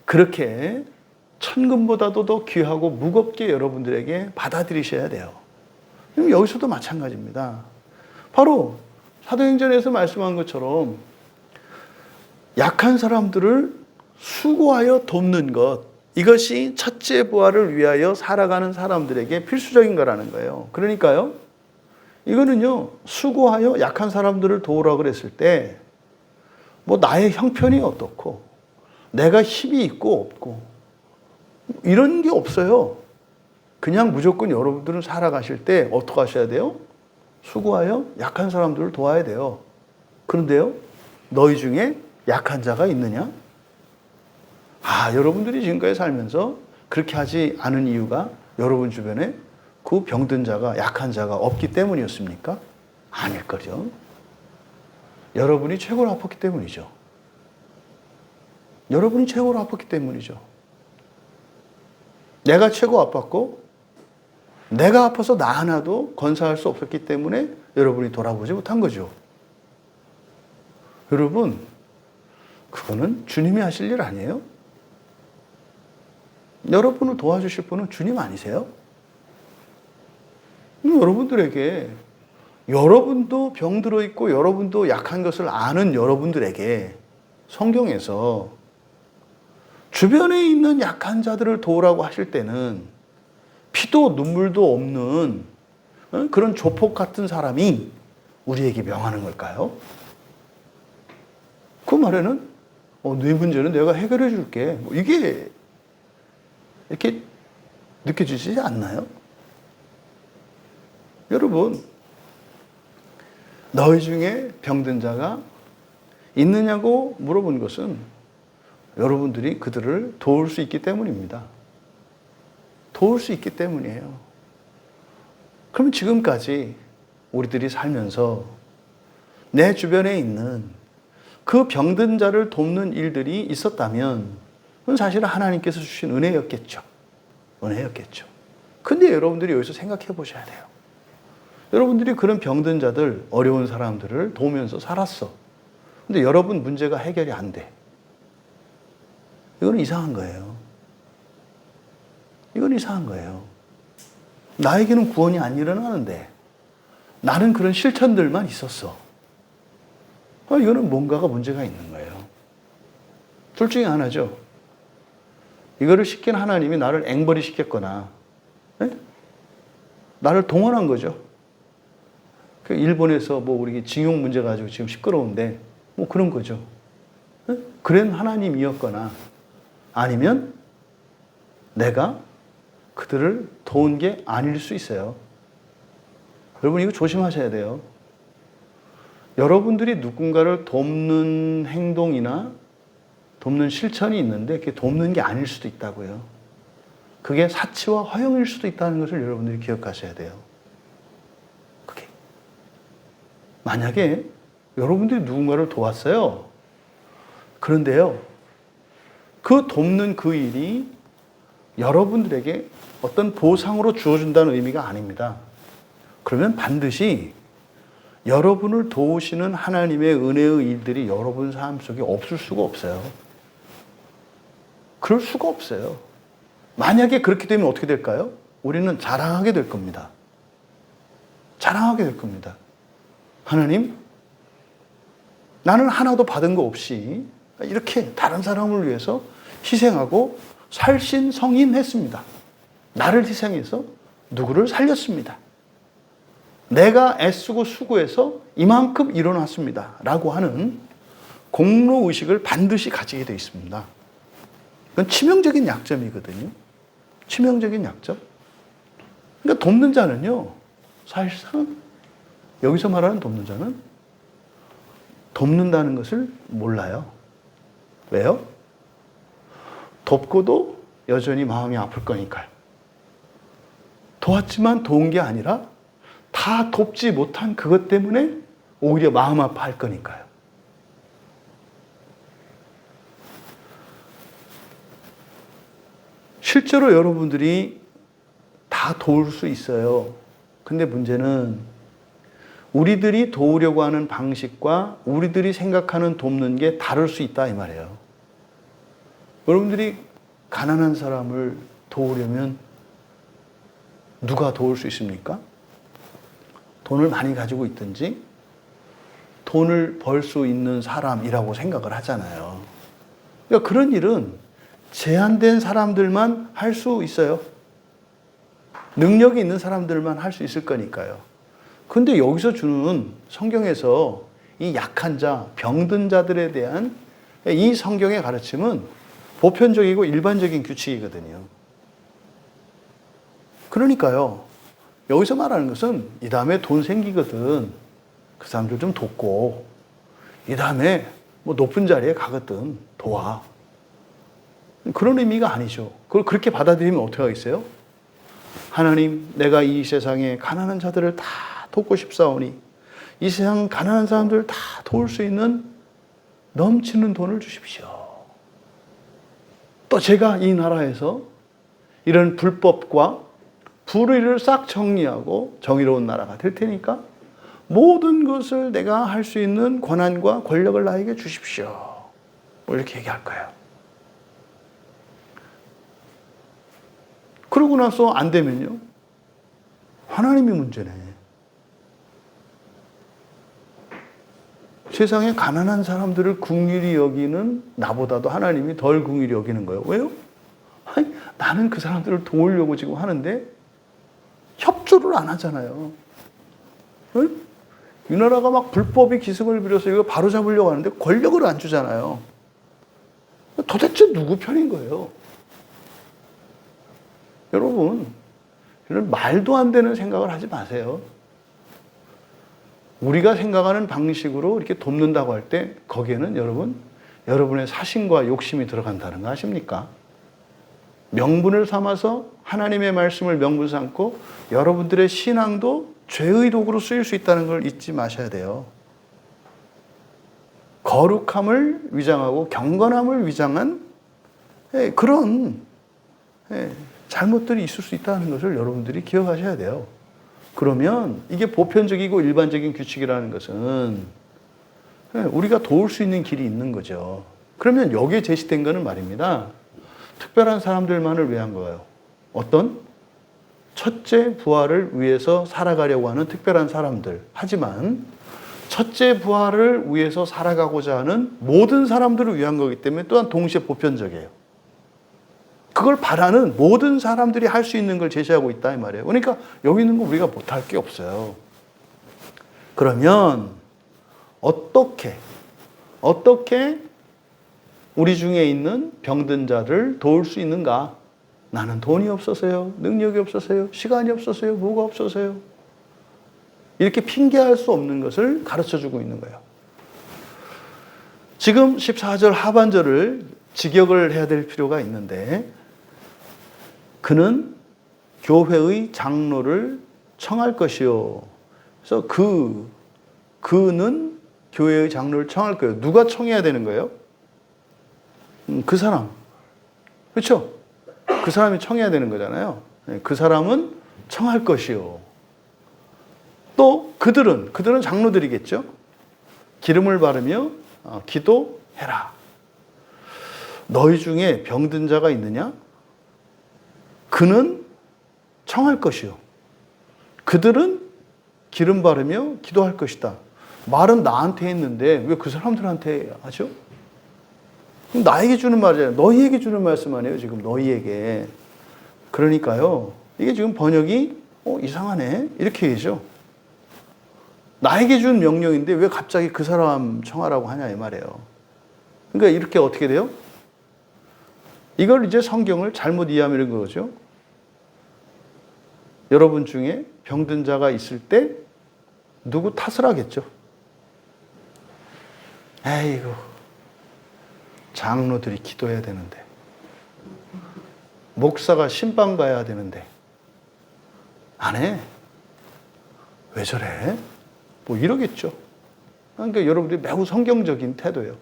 그렇게 천금보다도 더 귀하고 무겁게 여러분들에게 받아들이셔야 돼요. 여기서도 마찬가지입니다. 바로 사도행전에서 말씀한 것처럼 약한 사람들을 수고하여 돕는 것, 이것이 첫째 부활을 위하여 살아가는 사람들에게 필수적인 거라는 거예요. 그러니까요, 이거는요, 수고하여 약한 사람들을 도우라고 그랬을 때, 뭐 나의 형편이 어떻고, 내가 힘이 있고 없고, 이런 게 없어요. 그냥 무조건 여러분들은 살아가실 때 어떻게 하셔야 돼요? 수고하여 약한 사람들을 도와야 돼요. 그런데요, 너희 중에 약한 자가 있느냐? 여러분들이 지금까지 살면서 그렇게 하지 않은 이유가 여러분 주변에 그 병든 자가, 약한 자가 없기 때문이었습니까? 아닐 거죠. 여러분이 최고로 아팠기 때문이죠. 여러분이 최고로 아팠기 때문이죠. 내가 최고 아팠고 내가 아파서 나 하나도 건사할 수 없었기 때문에 여러분이 돌아보지 못한 거죠. 여러분, 그거는 주님이 하실 일 아니에요? 여러분을 도와주실 분은 주님 아니세요? 여러분들에게, 여러분도 병들어 있고 여러분도 약한 것을 아는 여러분들에게 성경에서 주변에 있는 약한 자들을 도우라고 하실 때는 피도 눈물도 없는 그런 조폭 같은 사람이 우리에게 명하는 걸까요? 그 말에는 네 문제는 내가 해결해 줄게. 이게 이렇게 느껴지지 않나요? 여러분, 너희 중에 병든 자가 있느냐고 물어본 것은 여러분들이 그들을 도울 수 있기 때문입니다. 도울 수 있기 때문이에요. 그러면 지금까지 우리들이 살면서 내 주변에 있는 그 병든 자를 돕는 일들이 있었다면 그건 사실은 하나님께서 주신 은혜였겠죠. 은혜였겠죠. 근데 여러분들이 여기서 생각해 보셔야 돼요. 여러분들이 그런 병든 자들, 어려운 사람들을 도우면서 살았어. 근데 여러분 문제가 해결이 안 돼. 이건 이상한 거예요. 이건 이상한 거예요. 나에게는 구원이 안 일어나는데 나는 그런 실천들만 있었어. 이거는 뭔가가 문제가 있는 거예요. 둘 중에 하나죠. 이거를 시킨 하나님이 나를 앵벌이 시켰거나 나를 동원한 거죠. 일본에서 우리 징용 문제 가지고 지금 시끄러운데 그런 거죠. 그런 하나님이었거나 아니면 내가 그들을 도운 게 아닐 수 있어요. 여러분 이거 조심하셔야 돼요. 여러분들이 누군가를 돕는 행동이나 돕는 실천이 있는데 그게 돕는 게 아닐 수도 있다고요. 그게 사치와 허영일 수도 있다는 것을 여러분들이 기억하셔야 돼요. 그게 만약에 여러분들이 누군가를 도왔어요. 그런데요, 그 돕는 그 일이 여러분들에게 어떤 보상으로 주어준다는 의미가 아닙니다. 그러면 반드시 여러분을 도우시는 하나님의 은혜의 일들이 여러분 삶 속에 없을 수가 없어요. 그럴 수가 없어요. 만약에 그렇게 되면 어떻게 될까요? 우리는 자랑하게 될 겁니다. 자랑하게 될 겁니다. 하나님, 나는 하나도 받은 거 없이 이렇게 다른 사람을 위해서 희생하고 살신성인했습니다. 나를 희생해서 누구를 살렸습니다. 내가 애쓰고 수고해서 이만큼 이뤄놨습니다. 라고 하는 공로의식을 반드시 가지게 되어 있습니다. 그건 치명적인 약점이거든요. 치명적인 약점. 그러니까 돕는 자는요, 사실상 여기서 말하는 돕는 자는 돕는다는 것을 몰라요. 왜요? 돕고도 여전히 마음이 아플 거니까요. 도왔지만 도운 게 아니라 다 돕지 못한 그것 때문에 오히려 마음 아파할 거니까요. 실제로 여러분들이 다 도울 수 있어요. 근데 문제는 우리들이 도우려고 하는 방식과 우리들이 생각하는 돕는 게 다를 수 있다 이 말이에요. 여러분들이 가난한 사람을 도우려면 누가 도울 수 있습니까? 돈을 많이 가지고 있든지 돈을 벌 수 있는 사람이라고 생각을 하잖아요. 그러니까 그런 일은 제한된 사람들만 할 수 있어요. 능력이 있는 사람들만 할 수 있을 거니까요. 근데 여기서 주는 성경에서 이 약한 자, 병든 자들에 대한 이 성경의 가르침은 보편적이고 일반적인 규칙이거든요. 그러니까요. 여기서 말하는 것은 이 다음에 돈 생기거든 그 사람들 좀 돕고 이 다음에 뭐 높은 자리에 가거든 도와. 그런 의미가 아니죠. 그걸 그렇게 받아들이면 어떻게 하겠어요? 하나님, 내가 이 세상에 가난한 자들을 다 돕고 싶사오니 이 세상 가난한 사람들을 다 도울 수 있는 넘치는 돈을 주십시오. 또 제가 이 나라에서 이런 불법과 불의를 싹 정리하고 정의로운 나라가 될 테니까 모든 것을 내가 할 수 있는 권한과 권력을 나에게 주십시오. 뭐 이렇게 얘기할 거예요. 그러고 나서 안 되면요. 하나님이 문제네. 세상에 가난한 사람들을 긍휼히 여기는 나보다도 하나님이 덜 긍휼히 여기는 거예요. 왜요? 아니, 나는 그 사람들을 도우려고 지금 하는데 협조를 안 하잖아요. 응? 이 나라가 막 불법의 기승을 부려서 이거 바로 잡으려고 하는데 권력을 안 주잖아요. 도대체 누구 편인 거예요? 여러분, 이런 말도 안 되는 생각을 하지 마세요. 우리가 생각하는 방식으로 이렇게 돕는다고 할 때 거기에는 여러분의 사심과 욕심이 들어간다는 거 아십니까? 명분을 삼아서 하나님의 말씀을 명분 삼고 여러분들의 신앙도 죄의 도구로 쓰일 수 있다는 걸 잊지 마셔야 돼요. 거룩함을 위장하고 경건함을 위장한 그런 잘못들이 있을 수 있다는 것을 여러분들이 기억하셔야 돼요. 그러면 이게 보편적이고 일반적인 규칙이라는 것은 우리가 도울 수 있는 길이 있는 거죠. 그러면 여기에 제시된 거는 말입니다. 특별한 사람들만을 위한 거예요. 어떤? 첫째 부활을 위해서 살아가려고 하는 특별한 사람들. 하지만 첫째 부활을 위해서 살아가고자 하는 모든 사람들을 위한 거기 때문에 또한 동시에 보편적이에요. 그걸 바라는 모든 사람들이 할 수 있는 걸 제시하고 있다 이 말이에요. 그러니까 여기 있는 거 우리가 못할 게 없어요. 그러면 어떻게 우리 중에 있는 병든 자를 도울 수 있는가? 나는 돈이 없어서요, 능력이 없어서요, 시간이 없어서요, 뭐가 없어서요. 이렇게 핑계할 수 없는 것을 가르쳐주고 있는 거예요. 지금 14절 하반절을 직역을 해야 될 필요가 있는데 그는 교회의 장로를 청할 것이요. 그래서 그는 교회의 장로를 청할 거예요. 누가 청해야 되는 거예요? 그 사람. 그렇죠? 그 사람이 청해야 되는 거잖아요. 그 사람은 청할 것이요. 또 그들은 장로들이겠죠? 기름을 바르며 기도해라. 너희 중에 병든 자가 있느냐? 그는 청할 것이요. 그들은 기름 바르며 기도할 것이다. 말은 나한테 했는데 왜 그 사람들한테 하죠? 나에게 주는 말이잖아요. 너희에게 주는 말씀 아니에요. 지금 너희에게. 그러니까요. 이게 지금 번역이 이상하네. 이렇게 얘기죠. 나에게 준 명령인데 왜 갑자기 그 사람 청하라고 하냐 이 말이에요. 그러니까 이렇게 어떻게 돼요? 이걸 이제 성경을 잘못 이해하는 거죠. 여러분 중에 병든 자가 있을 때 누구 탓을 하겠죠. 에이구, 장로들이 기도해야 되는데, 목사가 신방 가야 되는데 안 해. 왜 저래? 뭐 이러겠죠. 그러니까 여러분들이 매우 성경적인 태도예요.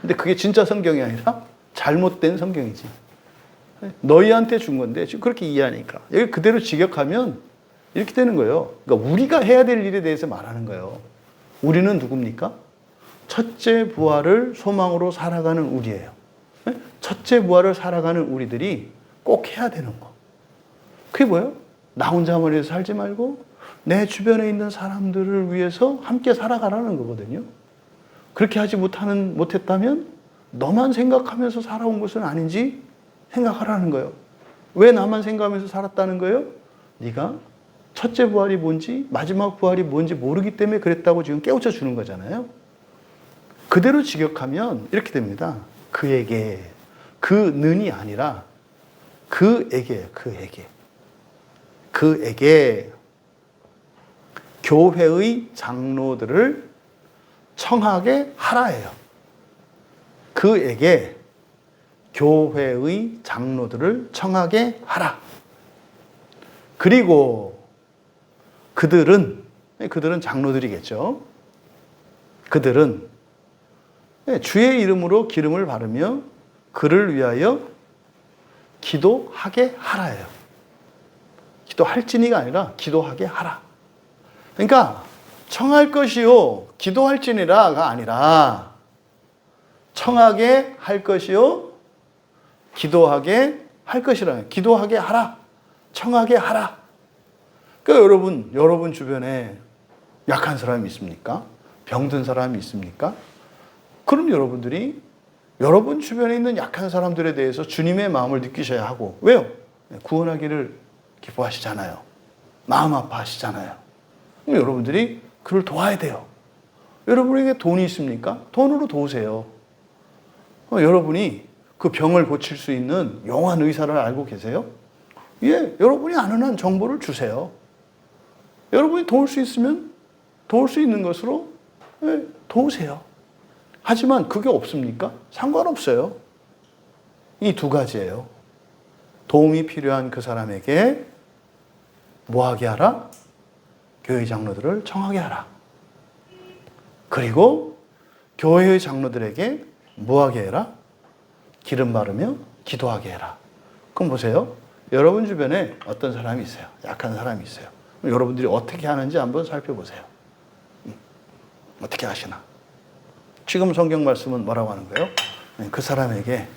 근데 그게 진짜 성경이 아니라 잘못된 성경이지. 너희한테 준 건데 지금 그렇게 이해하니까 여기 그대로 직역하면 이렇게 되는 거예요. 그러니까 우리가 해야 될 일에 대해서 말하는 거예요. 우리는 누굽니까? 첫째 부활을 소망으로 살아가는 우리예요. 첫째 부활을 살아가는 우리들이 꼭 해야 되는 거. 그게 뭐예요? 나 혼자만 위해서 살지 말고 내 주변에 있는 사람들을 위해서 함께 살아가라는 거거든요. 그렇게 하지 못했다면 너만 생각하면서 살아온 것은 아닌지 생각하라는 거예요. 왜 나만 생각하면서 살았다는 거예요? 네가 첫째 부활이 뭔지 마지막 부활이 뭔지 모르기 때문에 그랬다고 지금 깨우쳐 주는 거잖아요. 그대로 직역하면 이렇게 됩니다. 그에게, 그는이 아니라 그에게 교회의 장로들을 청하게 하라예요. 그에게 교회의 장로들을 청하게 하라. 그리고 그들은 장로들이겠죠. 그들은 주의 이름으로 기름을 바르며 그를 위하여 기도하게 하라예요. 기도할지니가 아니라 기도하게 하라. 그러니까 청할 것이요 기도할지니라가 아니라 청하게 할 것이요 기도하게 할 것이라. 기도하게 하라. 청하게 하라. 그러니까 여러분 주변에 약한 사람이 있습니까? 병든 사람이 있습니까? 그럼 여러분들이 여러분 주변에 있는 약한 사람들에 대해서 주님의 마음을 느끼셔야 하고, 왜요? 구원하기를 기뻐하시잖아요. 마음 아파하시잖아요. 그럼 여러분들이 그를 도와야 돼요. 여러분에게 돈이 있습니까? 돈으로 도우세요. 여러분이 그 병을 고칠 수 있는 용한 의사를 알고 계세요? 예, 여러분이 아는 한 정보를 주세요. 여러분이 도울 수 있으면 도울 수 있는 것으로 도우세요. 하지만 그게 없습니까? 상관없어요. 이 두 가지예요. 도움이 필요한 그 사람에게 뭐하게 하라? 교회 장로들을 청하게 하라. 그리고 교회의 장로들에게 뭐하게 해라? 기름 바르며 기도하게 해라. 그럼 보세요. 여러분 주변에 어떤 사람이 있어요. 약한 사람이 있어요. 여러분들이 어떻게 하는지 한번 살펴보세요. 어떻게 하시나? 지금 성경 말씀은 뭐라고 하는 거예요? 그 사람에게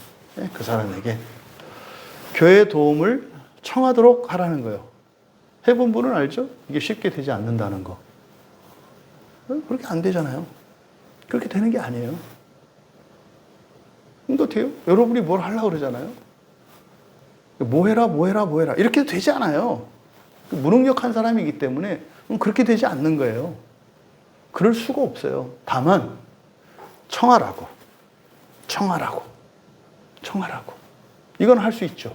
교회의 도움을 청하도록 하라는 거예요. 해본 분은 알죠? 이게 쉽게 되지 않는다는 거. 그렇게 안 되잖아요. 그렇게 되는 게 아니에요. 근데 어때요? 여러분이 뭘 하려고 그러잖아요. 뭐 해라. 이렇게 되지 않아요. 무능력한 사람이기 때문에 그렇게 되지 않는 거예요. 그럴 수가 없어요. 다만 청하라고. 이건 할 수 있죠.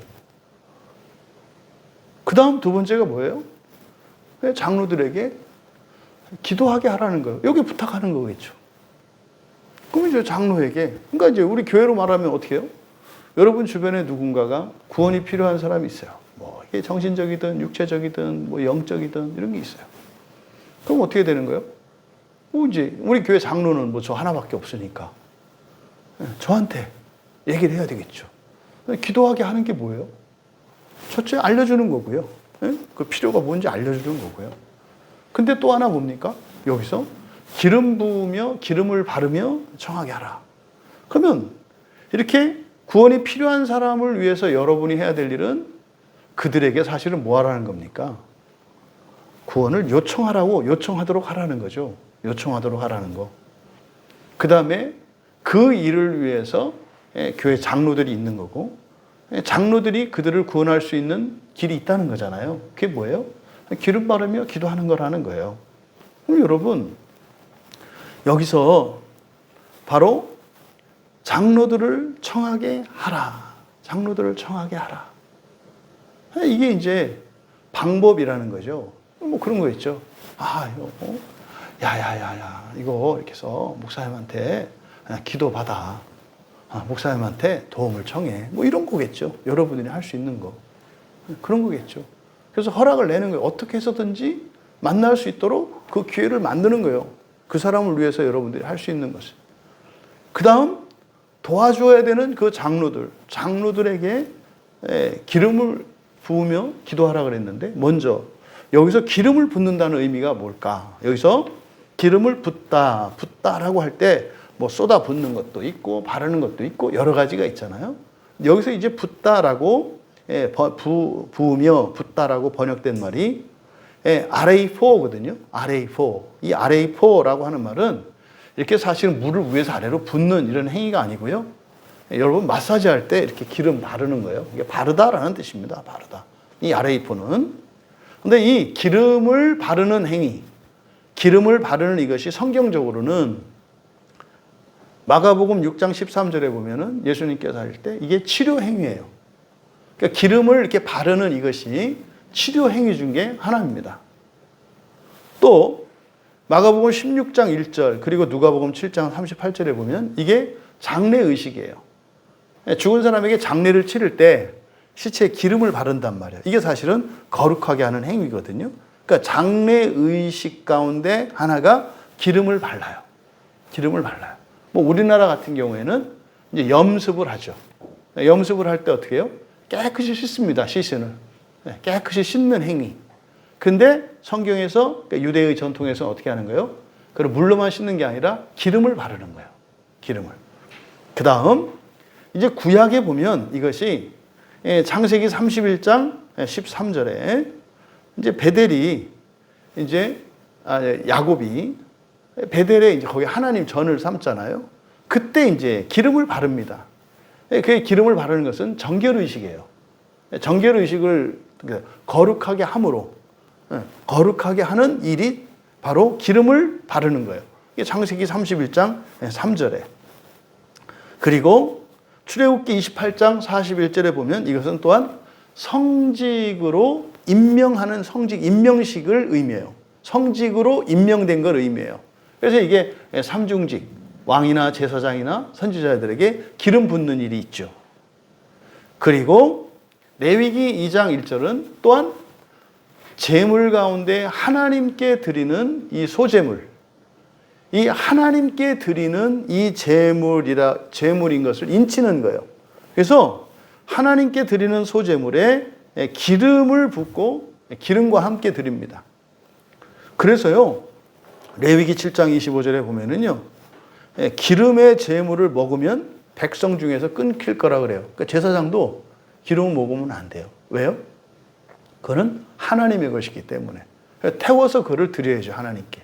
그 다음 두 번째가 뭐예요? 장로들에게 기도하게 하라는 거예요. 여기 부탁하는 거겠죠. 그럼 이제 장로에게, 그러니까 이제 우리 교회로 말하면 어떻게 해요? 여러분 주변에 누군가가 구원이 필요한 사람이 있어요. 뭐 이게 정신적이든 육체적이든 뭐 영적이든 이런 게 있어요. 그럼 어떻게 되는 거예요? 이제 우리 교회 장로는 뭐 저 하나밖에 없으니까 저한테 얘기를 해야 되겠죠. 기도하게 하는 게 뭐예요? 첫째 알려주는 거고요. 그 필요가 뭔지 알려주는 거고요. 근데 또 하나 뭡니까? 여기서 기름 부으며 기름을 바르며 청하게 하라. 그러면 이렇게 구원이 필요한 사람을 위해서 여러분이 해야 될 일은 그들에게 사실은 뭐 하라는 겁니까? 구원을 요청하도록 하라는 거죠. 요청하도록 하라는 거. 그 다음에 그 일을 위해서 교회 장로들이 있는 거고, 장로들이 그들을 구원할 수 있는 길이 있다는 거잖아요. 그게 뭐예요? 기름 바르며 기도하는 거라는 거예요. 그럼 여러분, 여기서 바로 장로들을 청하게 하라. 장로들을 청하게 하라. 이게 이제 방법이라는 거죠. 뭐 그런 거 있죠. 이거, 야야야야, 이거 이렇게 해서 목사님한테 기도받아. 목사님한테 도움을 청해. 뭐 이런 거겠죠. 여러분들이 할 수 있는 거. 그런 거겠죠. 그래서 허락을 내는 거예요. 어떻게 해서든지 만날 수 있도록 그 기회를 만드는 거예요. 그 사람을 위해서 여러분들이 할 수 있는 것을. 그 다음 도와줘야 되는 그 장로들에게 기름을 부으며 기도하라 그랬는데, 먼저 여기서 기름을 붓는다는 의미가 뭘까? 여기서 기름을 붓다라고 할 때 뭐 쏟아 붓는 것도 있고 바르는 것도 있고 여러 가지가 있잖아요. 여기서 이제 붓다라고 부으며 붓다라고 번역된 말이 RA4거든요. RA4. 이 RA4라고 하는 말은 이렇게 사실은 물을 위에서 아래로 붓는 이런 행위가 아니고요. 여러분 마사지 할 때 이렇게 기름 바르는 거예요. 이게 바르다라는 뜻입니다. 바르다. 이 RA4는. 근데 이 기름을 바르는 행위, 기름을 바르는 이것이 성경적으로는 마가복음 6장 13절에 보면은 예수님께서 할 때 이게 치료 행위예요. 그러니까 기름을 이렇게 바르는 이것이 치료 행위 중에 하나입니다. 또 마가복음 16장 1절 그리고 누가복음 7장 38절에 보면 이게 장례 의식이에요. 죽은 사람에게 장례를 치를 때 시체에 기름을 바른단 말이에요. 이게 사실은 거룩하게 하는 행위거든요. 그러니까 장례 의식 가운데 하나가 기름을 발라요. 기름을 발라요. 뭐 우리나라 같은 경우에는 이제 염습을 하죠. 염습을 할 때 어떻게 해요? 깨끗이 씻습니다. 시신을. 깨끗이 씻는 행위. 근데 성경에서, 그러니까 유대의 전통에서 어떻게 하는 거예요? 그걸 물로만 씻는 게 아니라 기름을 바르는 거예요. 기름을. 그 다음, 이제 구약에 보면 이것이 창세기 31장 13절에 이제 베델이 이제 야곱이 베델에 이제 거기 하나님 전을 삼잖아요. 그때 이제 기름을 바릅니다. 그 기름을 바르는 것은 정결의식이에요. 정결의식을 거룩하게 함으로, 거룩하게 하는 일이 바로 기름을 바르는 거예요. 이게 창세기 31장 3절에. 그리고 출애굽기 28장 41절에 보면 이것은 또한 성직으로 임명하는 임명식을 의미해요. 성직으로 임명된 걸 의미해요. 그래서 이게 삼중직, 왕이나 제사장이나 선지자들에게 기름 붓는 일이 있죠. 그리고 레위기 2장 1절은 또한 제물 가운데 하나님께 드리는 이 소제물, 이 하나님께 드리는 이 제물인 것을 인치는 거예요. 그래서 하나님께 드리는 소제물에 기름을 붓고 기름과 함께 드립니다. 그래서요, 레위기 7장 25절에 보면은요, 기름의 제물을 먹으면 백성 중에서 끊길 거라 그래요. 그러니까 제사장도 기름을 먹으면 안 돼요. 왜요? 그거는 하나님의 것이기 때문에. 태워서 그를 드려야죠, 하나님께.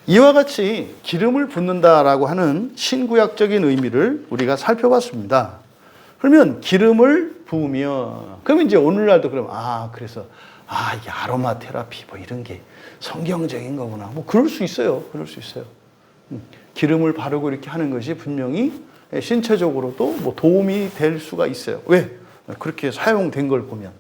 이와 같이 기름을 붓는다라고 하는 신구약적인 의미를 우리가 살펴봤습니다. 그러면 기름을 부으며, 그러면 이제 오늘날도 그러면, 그래서, 이게 아로마 테라피, 뭐 이런 게 성경적인 거구나. 뭐 그럴 수 있어요. 그럴 수 있어요. 기름을 바르고 이렇게 하는 것이 분명히 신체적으로도 뭐 도움이 될 수가 있어요. 왜? 그렇게 사용된 걸 보면.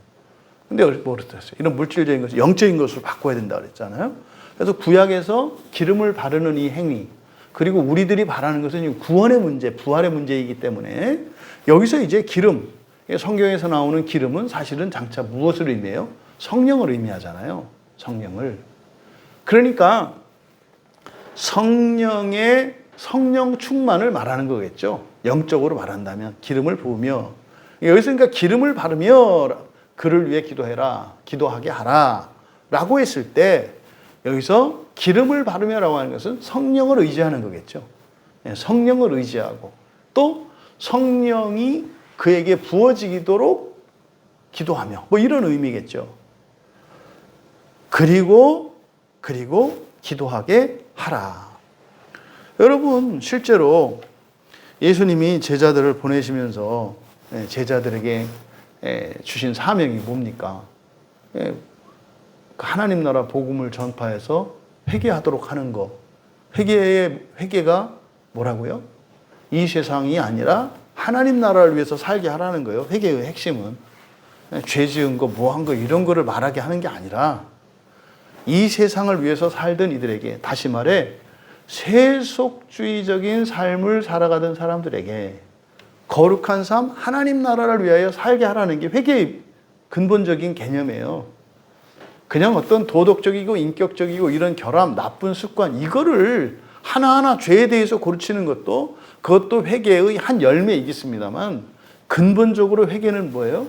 근데 뭐 그랬어요? 이런 물질적인 것을 영적인 것으로 바꿔야 된다 그랬잖아요. 그래서 구약에서 기름을 바르는 이 행위, 그리고 우리들이 바라는 것은 구원의 문제, 부활의 문제이기 때문에 여기서 이제 기름, 성경에서 나오는 기름은 사실은 장차 무엇을 의미해요? 성령을 의미하잖아요. 성령을. 그러니까 성령 충만을 말하는 거겠죠. 영적으로 말한다면 기름을 부으며, 여기서 그러니까 기름을 바르며 그를 위해 기도해라, 기도하게 하라 라고 했을 때 여기서 기름을 바르며라고 하는 것은 성령을 의지하는 거겠죠. 성령을 의지하고 또 성령이 그에게 부어지도록 기도하며 뭐 이런 의미겠죠. 그리고 기도하게 하라. 여러분, 실제로 예수님이 제자들을 보내시면서 제자들에게 주신 사명이 뭡니까? 하나님 나라 복음을 전파해서 회개하도록 하는 거. 회개가 뭐라고요? 이 세상이 아니라 하나님 나라를 위해서 살게 하라는 거예요. 회개의 핵심은. 죄 지은 거, 뭐 한 거 이런 거를 말하게 하는 게 아니라 이 세상을 위해서 살던 이들에게, 다시 말해 세속주의적인 삶을 살아가던 사람들에게 거룩한 삶, 하나님 나라를 위하여 살게 하라는 게 회개의 근본적인 개념이에요. 그냥 어떤 도덕적이고 인격적이고 이런 결함, 나쁜 습관 이거를 하나하나 죄에 대해서 고르치는 것도 그것도 회개의 한 열매이겠습니다만 근본적으로 회개는 뭐예요?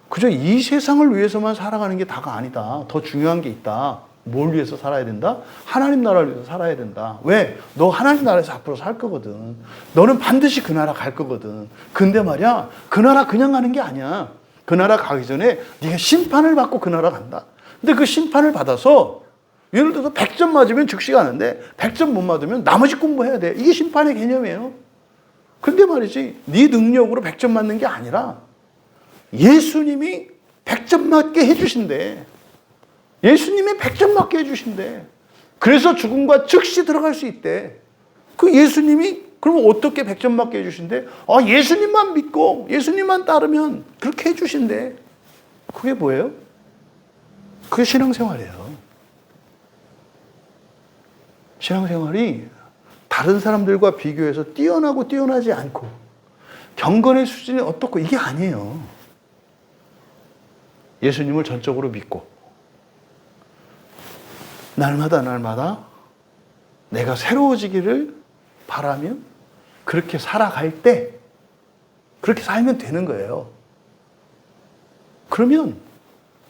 그저 이 세상을 위해서만 살아가는 게 다가 아니다. 더 중요한 게 있다. 뭘 위해서 살아야 된다? 하나님 나라를 위해서 살아야 된다. 왜? 너 하나님 나라에서 앞으로 살 거거든. 너는 반드시 그 나라 갈 거거든. 근데 말이야, 그 나라 그냥 가는 게 아니야. 그 나라 가기 전에 네가 심판을 받고 그 나라 간다. 근데 그 심판을 받아서 예를 들어서 100점 맞으면 즉시 가는데 100점 못 맞으면 나머지 공부해야 돼. 이게 심판의 개념이에요. 근데 말이지, 네 능력으로 100점 맞는 게 아니라 예수님이 100점 맞게 해주신대. 예수님이 100점 맞게 해주신대. 그래서 죽음과 즉시 들어갈 수 있대. 그 예수님이 그러면 어떻게 100점 맞게 해주신대? 예수님만 믿고 예수님만 따르면 그렇게 해주신대. 그게 뭐예요? 그게 신앙생활이에요. 신앙생활이 다른 사람들과 비교해서 뛰어나고 뛰어나지 않고 경건의 수준이 어떻고 이게 아니에요. 예수님을 전적으로 믿고 날마다 내가 새로워지기를 바라며 그렇게 살아갈 때 그렇게 살면 되는 거예요. 그러면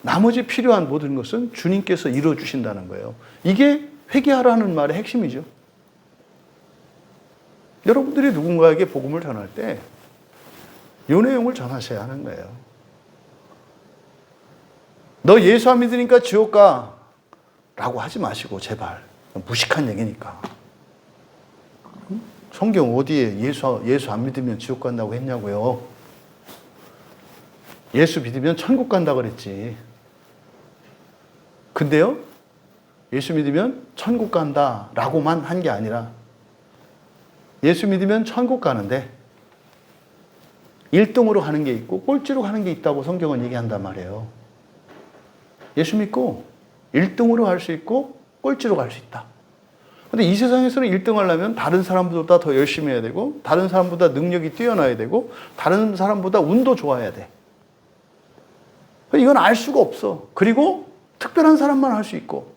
나머지 필요한 모든 것은 주님께서 이루어주신다는 거예요. 이게 회개하라는 말의 핵심이죠. 여러분들이 누군가에게 복음을 전할 때 이 내용을 전하셔야 하는 거예요. 너 예수 안 믿으니까 지옥 가 라고 하지 마시고 제발. 무식한 얘기니까. 성경 어디에 예수 안 믿으면 지옥 간다고 했냐고요. 예수 믿으면 천국 간다고 그랬지. 근데요, 예수 믿으면 천국 간다 라고만 한 게 아니라 예수 믿으면 천국 가는데 1등으로 가는 게 있고 꼴찌로 가는 게 있다고 성경은 얘기한단 말이에요. 예수 믿고 1등으로 갈 수 있고 꼴찌로 갈 수 있다. 근데 이 세상에서는 1등 하려면 다른 사람보다 더 열심히 해야 되고 다른 사람보다 능력이 뛰어나야 되고 다른 사람보다 운도 좋아야 돼. 이건 알 수가 없어. 그리고 특별한 사람만 할 수 있고.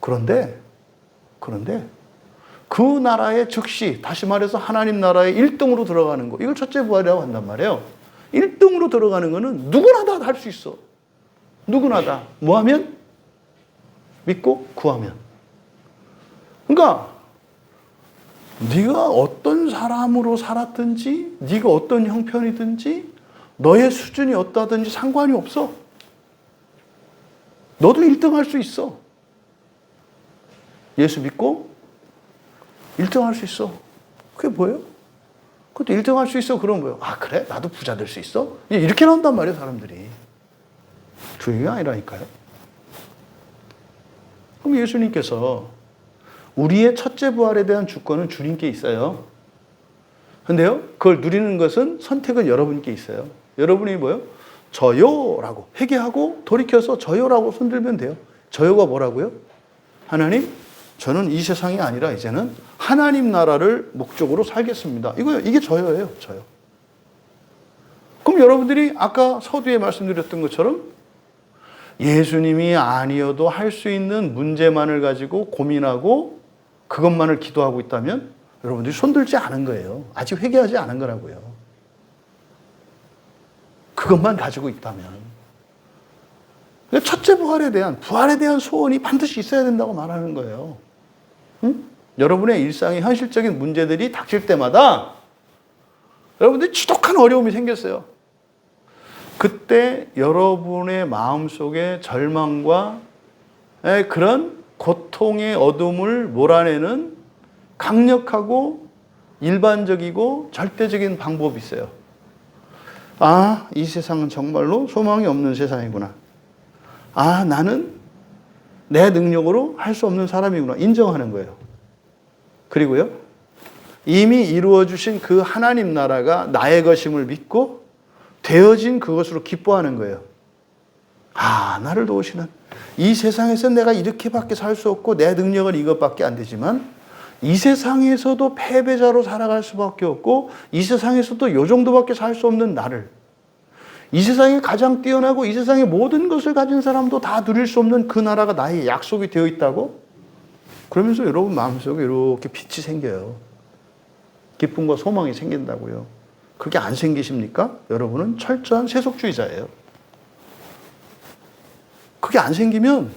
그런데 그 나라의 즉시, 다시 말해서 하나님 나라의 1등으로 들어가는 거, 이걸 첫째 부활이라고 한단 말이에요. 1등으로 들어가는 거는 누구나 다 할 수 있어. 누구나 다. 뭐 하면? 믿고 구하면. 그러니까 네가 어떤 사람으로 살았든지 네가 어떤 형편이든지 너의 수준이 어떠하든지 상관이 없어. 너도 1등 할 수 있어. 예수 믿고 1등 할 수 있어. 그게 뭐예요? 그것도 1등 할 수 있어. 그럼 뭐예요? 그래? 나도 부자 될 수 있어? 이렇게 나온단 말이에요, 사람들이. 주의가 아니라니까요. 그럼 예수님께서 우리의 첫째 부활에 대한 주권은 주님께 있어요. 근데요, 그걸 누리는 것은 선택은 여러분께 있어요. 여러분이 뭐예요? 저요라고 회개하고 돌이켜서 저요라고 손들면 돼요. 저요가 뭐라고요? 하나님, 저는 이 세상이 아니라 이제는 하나님 나라를 목적으로 살겠습니다. 이게 저요예요, 저요. 그럼 여러분들이 아까 서두에 말씀드렸던 것처럼 예수님이 아니어도 할 수 있는 문제만을 가지고 고민하고 그것만을 기도하고 있다면 여러분들이 손들지 않은 거예요. 아직 회개하지 않은 거라고요. 그것만 가지고 있다면. 첫째 부활에 대한 소원이 반드시 있어야 된다고 말하는 거예요. 응? 여러분의 일상의 현실적인 문제들이 닥칠 때마다 여러분들이 지독한 어려움이 생겼어요. 그때 여러분의 마음속에 절망과 그런 고통의 어둠을 몰아내는 강력하고 일반적이고 절대적인 방법이 있어요. 이 세상은 정말로 소망이 없는 세상이구나. 나는 내 능력으로 할 수 없는 사람이구나. 인정하는 거예요. 그리고요, 이미 이루어 주신 그 하나님 나라가 나의 것임을 믿고 되어진 그것으로 기뻐하는 거예요. 아, 나를 도우시는, 이 세상에서 내가 이렇게밖에 살 수 없고 내 능력은 이것밖에 안 되지만 이 세상에서도 패배자로 살아갈 수밖에 없고 이 세상에서도 요 정도밖에 살 수 없는 나를, 이 세상에 가장 뛰어나고 이 세상의 모든 것을 가진 사람도 다 누릴 수 없는 그 나라가 나의 약속이 되어 있다고? 그러면서 여러분 마음속에 이렇게 빛이 생겨요. 기쁨과 소망이 생긴다고요. 그렇게 안 생기십니까? 여러분은 철저한 세속주의자예요. 그게 안 생기면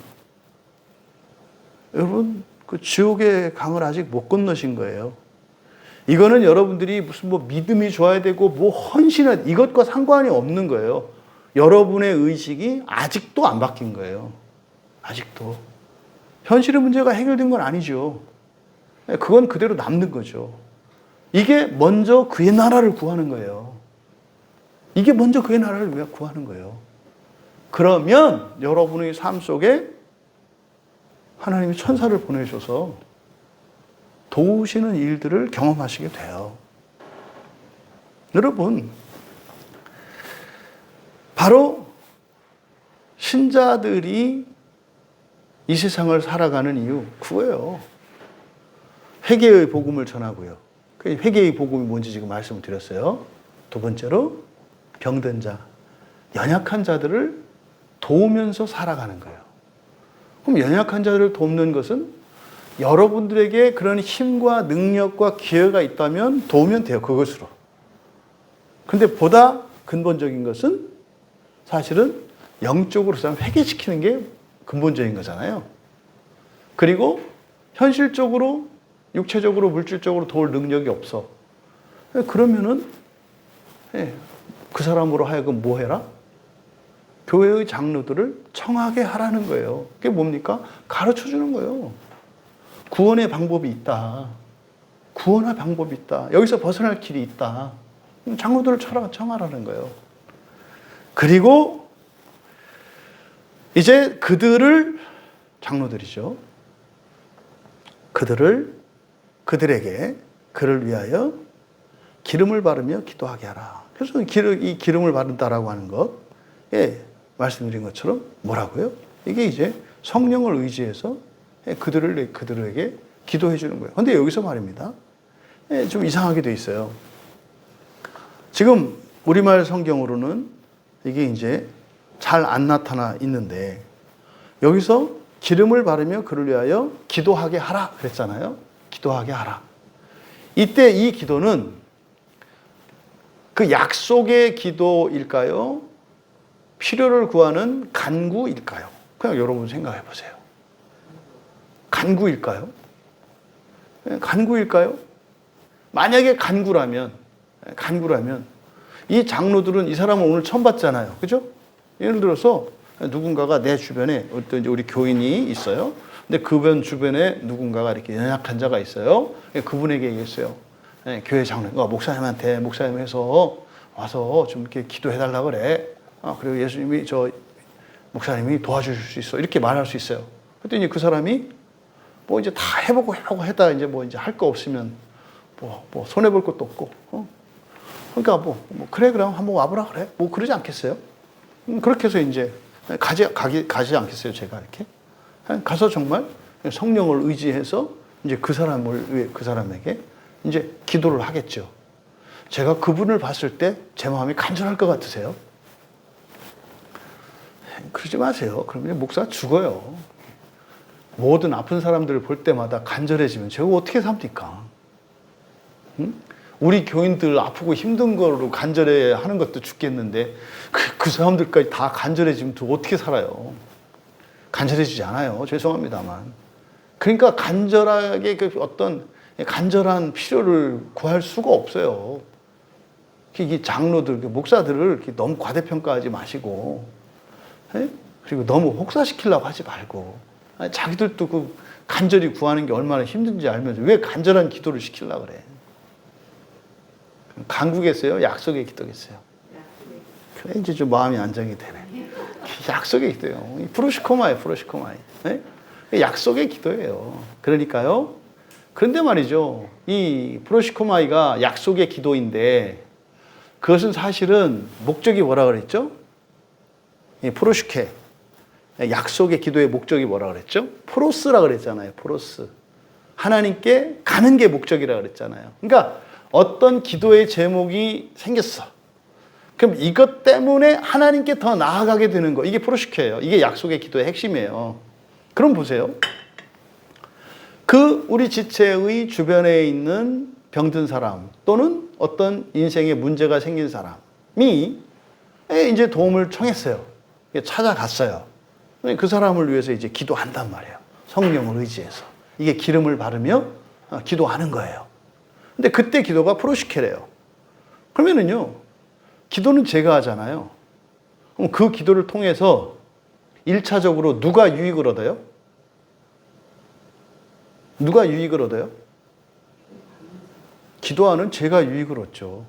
여러분 그 지옥의 강을 아직 못 건너신 거예요. 이거는 여러분들이 무슨 뭐 믿음이 좋아야 되고 뭐 헌신을, 이것과 상관이 없는 거예요. 여러분의 의식이 아직도 안 바뀐 거예요. 아직도. 현실의 문제가 해결된 건 아니죠. 그건 그대로 남는 거죠. 이게 먼저 그의 나라를 구하는 거예요. 이게 먼저 그의 나라를 위해 구하는 거예요. 그러면 여러분의 삶 속에 하나님이 천사를 보내셔서 도우시는 일들을 경험하시게 돼요. 여러분, 바로 신자들이 이 세상을 살아가는 이유, 그거예요. 회개의 복음을 전하고요. 회개의 복음이 뭔지 지금 말씀을 드렸어요. 두 번째로 병든 자, 연약한 자들을 도우면서 살아가는 거예요. 그럼 연약한 자들을 돕는 것은 여러분들에게 그런 힘과 능력과 기회가 있다면 도우면 돼요. 그것으로. 근데 보다 근본적인 것은 사실은 영적으로 사람 회개시키는 게 근본적인 거잖아요. 그리고 현실적으로, 육체적으로, 물질적으로 도울 능력이 없어. 그러면은 그 사람으로 하여금 뭐 해라? 교회의 장로들을 청하게 하라는 거예요. 그게 뭡니까? 가르쳐 주는 거예요. 구원의 방법이 있다. 구원의 방법이 있다. 여기서 벗어날 길이 있다. 장로들을 청하라는 거예요. 그리고 이제 그들을, 장로들이죠. 그들에게 그를 위하여 기름을 바르며 기도하게 하라. 그래서 이 기름을 바른다라고 하는 것, 말씀드린 것처럼 뭐라고요? 이게 이제 성령을 의지해서 그들에게 기도해 주는 거예요. 그런데 여기서 말입니다. 좀 이상하게 돼 있어요. 지금 우리말 성경으로는 이게 이제 잘 안 나타나 있는데 여기서 기름을 바르며 그를 위하여 기도하게 하라 그랬잖아요. 기도하게 하라. 이때 이 기도는 그 약속의 기도일까요? 필요를 구하는 간구일까요? 그냥 여러분 생각해 보세요. 간구일까요? 간구일까요? 만약에 간구라면 이 장로들은 이 사람을 오늘 처음 봤잖아요. 그죠? 예를 들어서 누군가가 내 주변에 어떤 우리 교인이 있어요. 근데 그분 주변에 누군가가 이렇게 연약한 자가 있어요. 그분에게 얘기했어요. 교회 장로, 목사님한테 목사님해서 와서 좀 이렇게 기도해달라 그래. 그리고 예수님이 목사님이 도와주실 수 있어. 이렇게 말할 수 있어요. 그랬더니 그 사람이 뭐 이제 다 해보고 했다 이제 뭐 이제 할 거 없으면 뭐 손해볼 것도 없고, 그러니까 그래, 그럼 한번 와보라 그래. 뭐 그러지 않겠어요? 그렇게 해서 이제 가지 않겠어요? 제가 이렇게. 가서 정말 성령을 의지해서 이제 그 사람에게 이제 기도를 하겠죠. 제가 그분을 봤을 때 제 마음이 간절할 것 같으세요? 그러지 마세요. 그러면 목사가 죽어요. 모든 아픈 사람들을 볼 때마다 간절해지면 제가 어떻게 삽니까? 응? 우리 교인들 아프고 힘든 거로 간절해 하는 것도 죽겠는데 그 사람들까지 다 간절해지면 또 어떻게 살아요? 간절해지지 않아요. 죄송합니다만. 그러니까 간절하게 어떤 간절한 필요를 구할 수가 없어요. 이 장로들, 목사들을 이렇게 너무 과대평가하지 마시고, 그리고 너무 혹사시키려고 하지 말고, 자기들도 그 간절히 구하는 게 얼마나 힘든지 알면서 왜 간절한 기도를 시키려고 그래? 간구겠어요? 약속의 기도겠어요? 그래, 이제 좀 마음이 안정이 되네. 약속의 기도예요. 프로시코마예요, 프로시코마이. 약속의 기도예요. 그러니까요, 그런데 말이죠. 이 프로시코마이가 약속의 기도인데 그것은 사실은 목적이 뭐라 그랬죠? 이 프로시케. 약속의 기도의 목적이 뭐라 그랬죠? 프로스라 그랬잖아요. 프로스. 하나님께 가는 게 목적이라 그랬잖아요. 그러니까 어떤 기도의 제목이 생겼어. 그럼 이것 때문에 하나님께 더 나아가게 되는 거. 이게 프로시케예요. 이게 약속의 기도의 핵심이에요. 그럼 보세요. 그 우리 지체의 주변에 있는 병든 사람 또는 어떤 인생에 문제가 생긴 사람이 이제 도움을 청했어요. 찾아갔어요. 그 사람을 위해서 이제 기도한단 말이에요. 성령을 의지해서. 이게 기름을 바르며 기도하는 거예요. 근데 그때 기도가 프로시케래요. 그러면은요, 기도는 제가 하잖아요. 그럼 그 기도를 통해서 1차적으로 누가 유익을 얻어요? 누가 유익을 얻어요? 기도하는 제가 유익을 얻죠.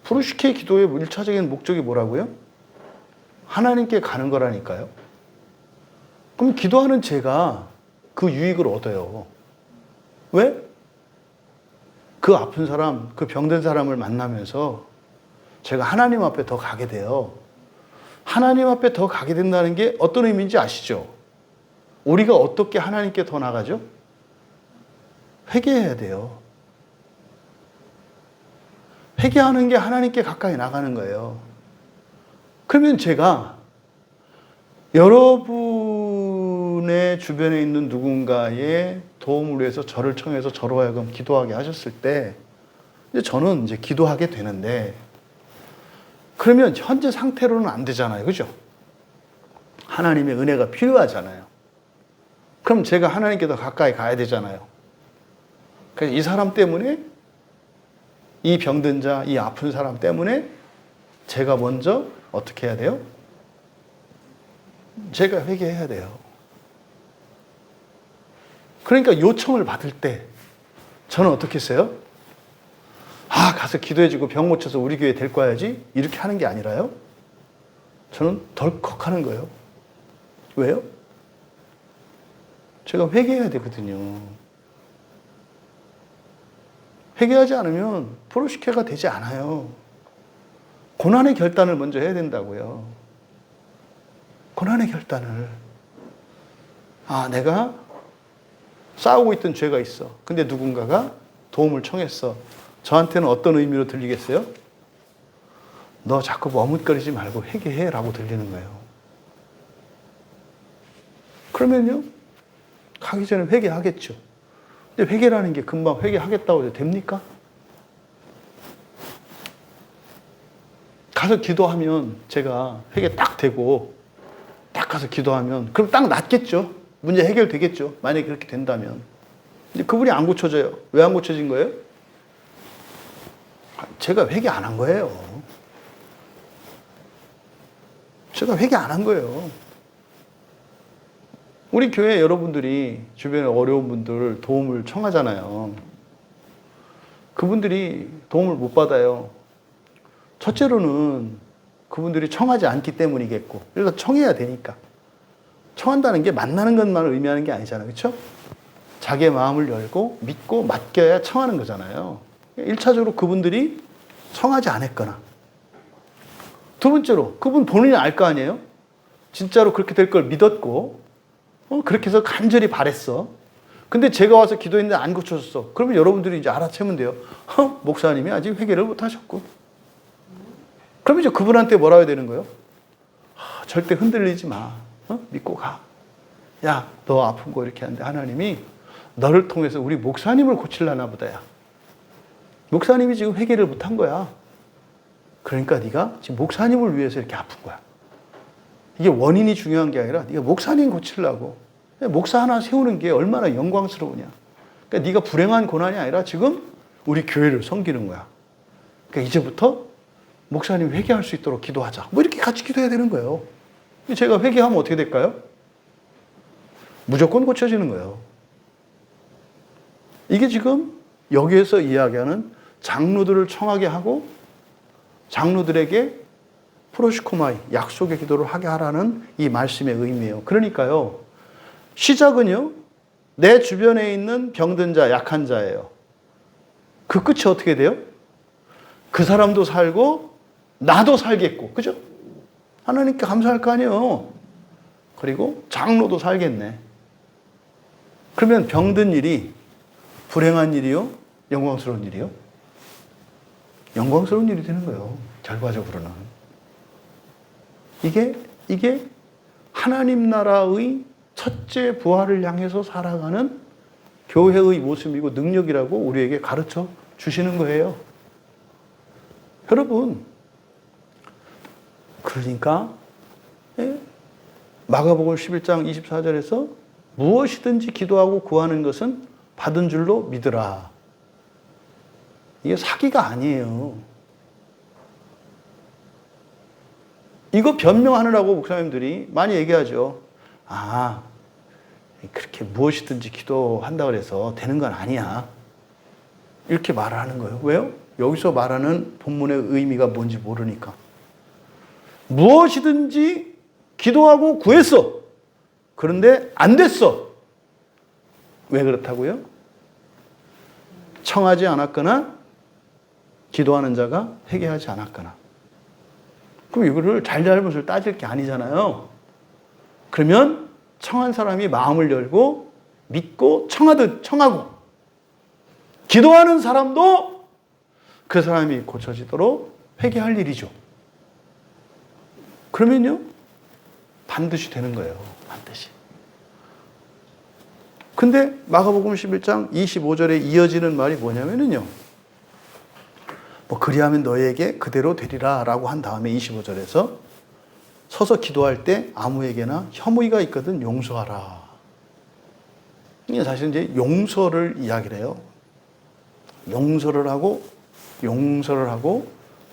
프로시케 기도의 1차적인 목적이 뭐라고요? 하나님께 가는 거라니까요. 그럼 기도하는 제가 그 유익을 얻어요. 왜? 그 아픈 사람, 그 병든 사람을 만나면서 제가 하나님 앞에 더 가게 돼요. 하나님 앞에 더 가게 된다는 게 어떤 의미인지 아시죠? 우리가 어떻게 하나님께 더 나가죠? 회개해야 돼요. 회개하는 게 하나님께 가까이 나가는 거예요. 그러면 제가 여러분의 주변에 있는 누군가의 도움을 위해서 저를 청해서 저로 하여금 기도하게 하셨을 때 이제 저는 이제 기도하게 되는데 그러면 현재 상태로는 안 되잖아요. 그죠? 하나님의 은혜가 필요하잖아요. 그럼 제가 하나님께 더 가까이 가야 되잖아요. 그래서 이 사람 때문에 이 병든 자, 이 아픈 사람 때문에 제가 먼저 어떻게 해야 돼요? 제가 회개해야 돼요. 그러니까 요청을 받을 때 저는 어떻게 했어요? 가서 기도해주고 병 고쳐서 우리 교회 데리고 와야지 이렇게 하는 게 아니라요. 저는 덜컥 하는 거예요. 왜요? 제가 회개해야 되거든요. 회개하지 않으면 프로시케가 되지 않아요. 고난의 결단을 먼저 해야 된다고요. 고난의 결단을. 내가 싸우고 있던 죄가 있어. 근데 누군가가 도움을 청했어. 저한테는 어떤 의미로 들리겠어요? 너 자꾸 머뭇거리지 말고 회개해 라고 들리는 거예요. 그러면요, 가기 전에 회개하겠죠. 근데 회개라는 게 금방 회개하겠다고 해도 됩니까? 가서 기도하면 제가 회개 딱 되고 딱 가서 기도하면 그럼 딱 낫겠죠. 문제 해결되겠죠. 만약에 그렇게 된다면. 근데 그분이 안 고쳐져요. 왜 안 고쳐진 거예요? 제가 회개 안 한 거예요. 제가 회개 안 한 거예요. 우리 교회 여러분들이 주변에 어려운 분들 도움을 청하잖아요. 그분들이 도움을 못 받아요. 첫째로는 그분들이 청하지 않기 때문이겠고, 그러니까 청해야 되니까. 청한다는 게 만나는 것만을 의미하는 게 아니잖아요. 그렇죠? 자기의 마음을 열고 믿고 맡겨야 청하는 거잖아요. 1차적으로 그분들이 청하지 않았거나. 두 번째로 그분 본인이 알 거 아니에요? 진짜로 그렇게 될 걸 믿었고 그렇게 해서 간절히 바랬어. 근데 제가 와서 기도했는데 안 고쳐졌어. 그러면 여러분들이 이제 알아채면 돼요. 목사님이 아직 회개를 못 하셨고. 그러면 이제 그분한테 뭐라 해야 되는 거예요? 절대 흔들리지 마. 믿고 가. 야, 너 아픈 거 이렇게 하는데 하나님이 너를 통해서 우리 목사님을 고치려나 보다. 야. 목사님이 지금 회개를 못 한 거야. 그러니까 네가 지금 목사님을 위해서 이렇게 아픈 거야. 이게 원인이 중요한 게 아니라 네가 목사님 고치려고. 목사 하나 세우는 게 얼마나 영광스러우냐. 그러니까 네가 불행한 고난이 아니라 지금 우리 교회를 섬기는 거야. 그러니까 이제부터 목사님 회개할 수 있도록 기도하자. 뭐 이렇게 같이 기도해야 되는 거예요. 제가 회개하면 어떻게 될까요? 무조건 고쳐지는 거예요. 이게 지금 여기에서 이야기하는 장로들을 청하게 하고 장로들에게 프로시코마이, 약속의 기도를 하게 하라는 이 말씀의 의미예요. 그러니까요, 시작은요, 내 주변에 있는 병든 자, 약한 자예요. 그 끝이 어떻게 돼요? 그 사람도 살고 나도 살겠고, 그죠? 하나님께 감사할 거 아니에요. 그리고 장로도 살겠네. 그러면 병든 일이 불행한 일이요? 영광스러운 일이요? 영광스러운 일이 되는 거예요. 결과적으로는. 이게 하나님 나라의 첫째 부활을 향해서 살아가는 교회의 모습이고 능력이라고 우리에게 가르쳐 주시는 거예요. 여러분, 그러니까 마가복음 11장 24절에서 무엇이든지 기도하고 구하는 것은 받은 줄로 믿으라. 이게 사기가 아니에요. 이거 변명하느라고 목사님들이 많이 얘기하죠. 아, 그렇게 무엇이든지 기도한다고 해서 되는 건 아니야. 이렇게 말을 하는 거예요. 왜요? 여기서 말하는 본문의 의미가 뭔지 모르니까. 무엇이든지 기도하고 구했어. 그런데 안 됐어. 왜 그렇다고요? 청하지 않았거나 기도하는 자가 회개하지 않았거나. 그럼 이거를 잘잘못을 따질 게 아니잖아요. 그러면 청한 사람이 마음을 열고 믿고 청하듯 청하고 기도하는 사람도 그 사람이 고쳐지도록 회개할 일이죠. 그러면요, 반드시 되는 거예요. 반드시. 근데 마가복음 11장 25절에 이어지는 말이 뭐냐면요, 그리하면 너에게 그대로 되리라 라고 한 다음에 25절에서 서서 기도할 때 아무에게나 혐의가 있거든 용서하라. 이게 사실 이제 용서를 이야기를 해요. 용서를 하고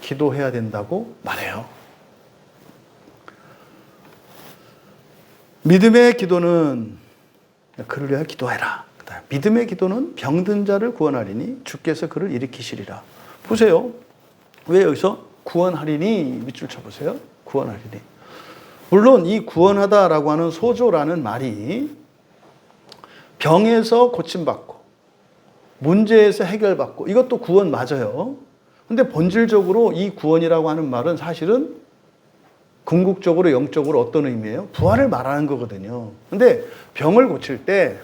기도해야 된다고 말해요. 믿음의 기도는 그를 위하여 기도해라. 믿음의 기도는 병든 자를 구원하리니 주께서 그를 일으키시리라. 보세요. 왜 여기서 구원하리니 밑줄 쳐보세요. 구원하리니. 물론 이 구원하다라고 하는 소조라는 말이 병에서 고침받고 문제에서 해결받고 이것도 구원 맞아요. 근데 본질적으로 이 구원이라고 하는 말은 사실은 궁극적으로 영적으로 어떤 의미예요? 부활을 말하는 거거든요. 근데 병을 고칠 때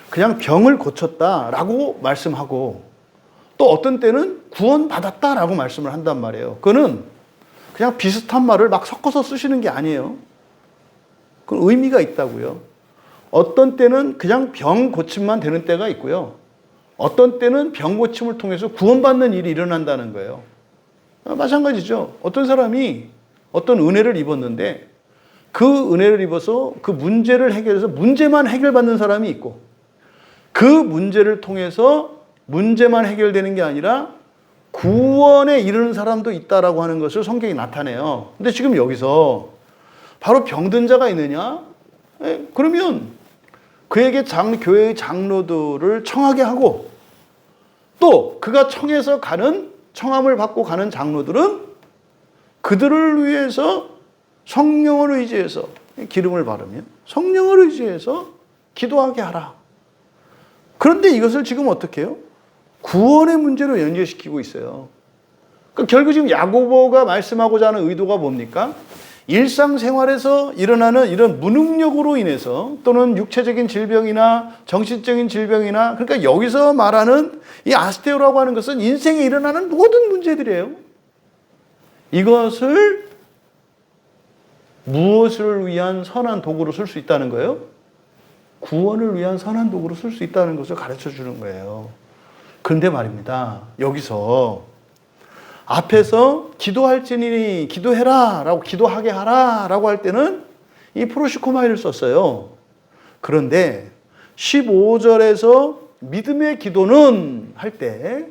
그냥 병을 고쳤다라고 말씀하고 또 어떤 때는 구원받았다라고 말씀을 한단 말이에요. 그거는 그냥 비슷한 말을 막 섞어서 쓰시는 게 아니에요. 그건 의미가 있다고요. 어떤 때는 그냥 병 고침만 되는 때가 있고요. 어떤 때는 병 고침을 통해서 구원받는 일이 일어난다는 거예요. 마찬가지죠. 어떤 사람이 어떤 은혜를 입었는데 그 은혜를 입어서 그 문제를 해결해서 문제만 해결받는 사람이 있고 그 문제를 통해서 문제만 해결되는 게 아니라 구원에 이르는 사람도 있다라고 하는 것을 성경이 나타내요. 근데 지금 여기서 바로 병든 자가 있느냐? 그러면 그에게 교회의 장로들을 청하게 하고 또 그가 청해서 가는 청함을 받고 가는 장로들은 그들을 위해서 성령을 의지해서 기름을 바르며 성령을 의지해서 기도하게 하라. 그런데 이것을 지금 어떻게 해요? 구원의 문제로 연결시키고 있어요. 그러니까 결국 지금 야고보가 말씀하고자 하는 의도가 뭡니까? 일상생활에서 일어나는 이런 무능력으로 인해서 또는 육체적인 질병이나 정신적인 질병이나 그러니까 여기서 말하는 이 아스테오라고 하는 것은 인생에 일어나는 모든 문제들이에요. 이것을 무엇을 위한 선한 도구로 쓸 수 있다는 거예요? 구원을 위한 선한 도구로 쓸 수 있다는 것을 가르쳐 주는 거예요. 그런데 말입니다. 여기서 앞에서 기도할지니 기도해라 라고 기도하게 하라 라고 할 때는 이 프로시코마이를 썼어요. 그런데 15절에서 믿음의 기도는 할 때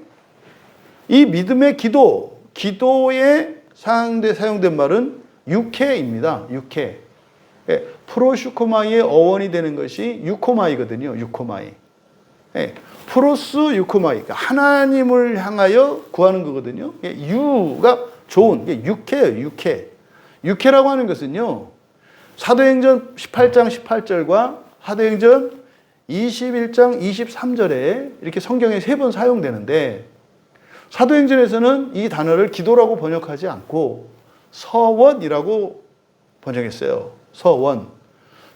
이 믿음의 기도에 사용된 말은 유케입니다. 유케. 프로슈코마이의 어원이 되는 것이 유코마이거든요. 유코마이. 프로스 유코마이. 그러니까 하나님을 향하여 구하는 거거든요. 유가 좋은, 유케예요. 유케. 유케라고 하는 것은요. 사도행전 18장 18절과 사도행전 21장 23절에 이렇게 성경에 3번 사용되는데 사도행전에서는 이 단어를 기도라고 번역하지 않고 서원이라고 번역했어요. 서원.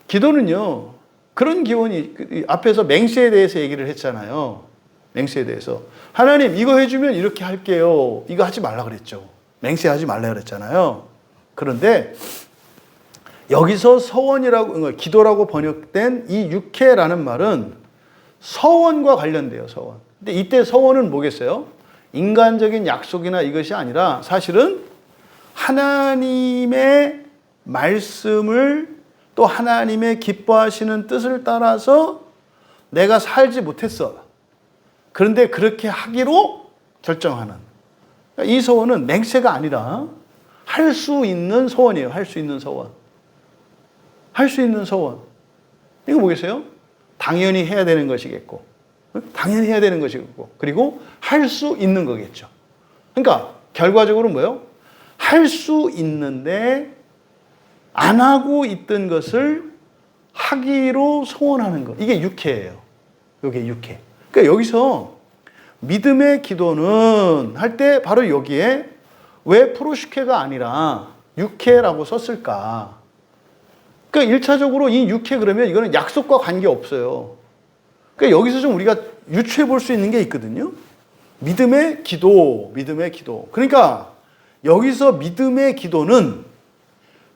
기도는요, 그런 기원이, 앞에서 맹세에 대해서 얘기를 했잖아요. 맹세에 대해서. 하나님, 이거 해주면 이렇게 할게요. 이거 하지 말라 그랬죠. 맹세하지 말라 그랬잖아요. 그런데 여기서 서원이라고, 기도라고 번역된 이 육회라는 말은 서원과 관련돼요, 서원. 근데 이때 서원은 뭐겠어요? 인간적인 약속이나 이것이 아니라 사실은 하나님의 말씀을 또 하나님의 기뻐하시는 뜻을 따라서 내가 살지 못했어. 그런데 그렇게 하기로 결정하는. 이 서원은 맹세가 아니라 할 수 있는 서원이에요. 할 수 있는 서원. 할 수 있는 서원. 이거 뭐겠어요? 당연히 해야 되는 것이겠고, 당연히 해야 되는 것이겠고, 그리고 할 수 있는 거겠죠. 그러니까 결과적으로 뭐예요? 할 수 있는데 안 하고 있던 것을 하기로 소원하는 것. 이게 육회예요. 이게 육회. 그러니까 여기서 믿음의 기도는 할 때 바로 여기에 왜 프로시케가 아니라 육회라고 썼을까? 그러니까 1차적으로 이 육회 그러면 이거는 약속과 관계없어요. 그러니까 여기서 좀 우리가 유추해 볼 수 있는 게 있거든요. 믿음의 기도, 믿음의 기도. 그러니까 여기서 믿음의 기도는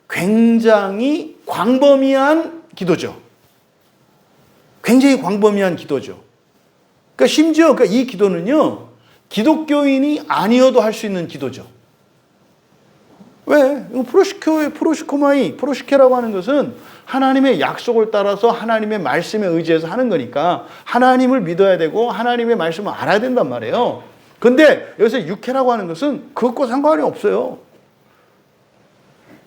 굉장히 광범위한 기도죠. 굉장히 광범위한 기도죠. 그러니까 심지어 이 기도는요, 기독교인이 아니어도 할 수 있는 기도죠. 왜? 프로시케라고 하는 것은 하나님의 약속을 따라서 하나님의 말씀에 의지해서 하는 거니까 하나님을 믿어야 되고 하나님의 말씀을 알아야 된단 말이에요. 근데 여기서 육회라고 하는 것은 그것과 상관이 없어요.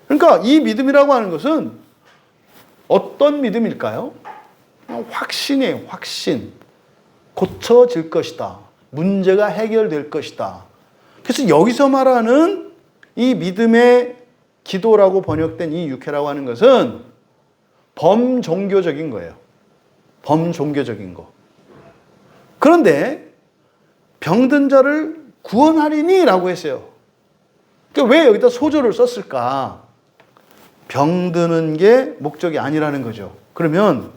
그러니까 이 믿음이라고 하는 것은 어떤 믿음일까요? 확신이에요. 확신. 고쳐질 것이다. 문제가 해결될 것이다. 그래서 여기서 말하는 이 믿음의 기도라고 번역된 이 육회라고 하는 것은 범종교적인 거예요. 범종교적인 거. 그런데 병든 자를 구원하리니 라고 했어요. 그러니까 왜 여기다 소조를 썼을까? 병드는 게 목적이 아니라는 거죠. 그러면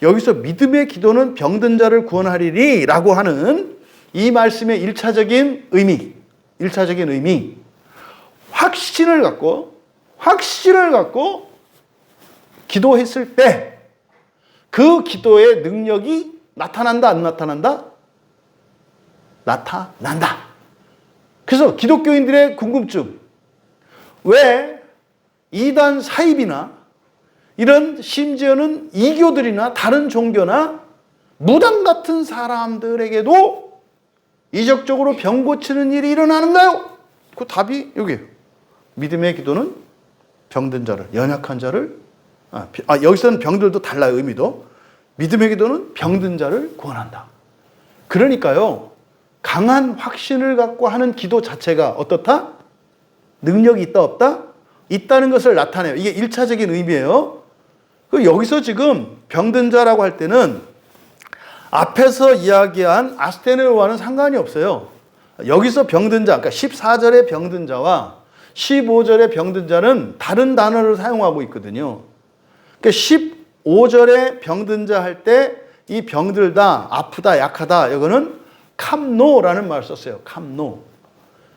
여기서 믿음의 기도는 병든 자를 구원하리니 라고 하는 이 말씀의 1차적인 의미, 확신을 갖고 기도했을 때 그 기도의 능력이 나타난다, 안 나타난다? 나타난다. 그래서 기독교인들의 궁금증, 왜 이단 사입이나 이런 심지어는 이교들이나 다른 종교나 무당 같은 사람들에게도 이적적으로 병 고치는 일이 일어나는가요? 그 답이 여기에요. 믿음의 기도는 병든 자를, 연약한 자를, 여기서는 병들도 달라요, 의미도. 믿음의 기도는 병든 자를 구원한다. 그러니까요, 강한 확신을 갖고 하는 기도 자체가 어떻다? 능력이 있다, 없다? 있다는 것을 나타내요. 이게 1차적인 의미예요. 여기서 지금 병든 자라고 할 때는 앞에서 이야기한 아스테네오와는 상관이 없어요. 여기서 병든 자, 그러니까 14절의 병든 자와 15절의 병든 자는 다른 단어를 사용하고 있거든요. 그러니까 15절의 병든 자 할 때 이 병들다, 아프다, 약하다, 이거는 캄노라는 말을 썼어요. 캄노.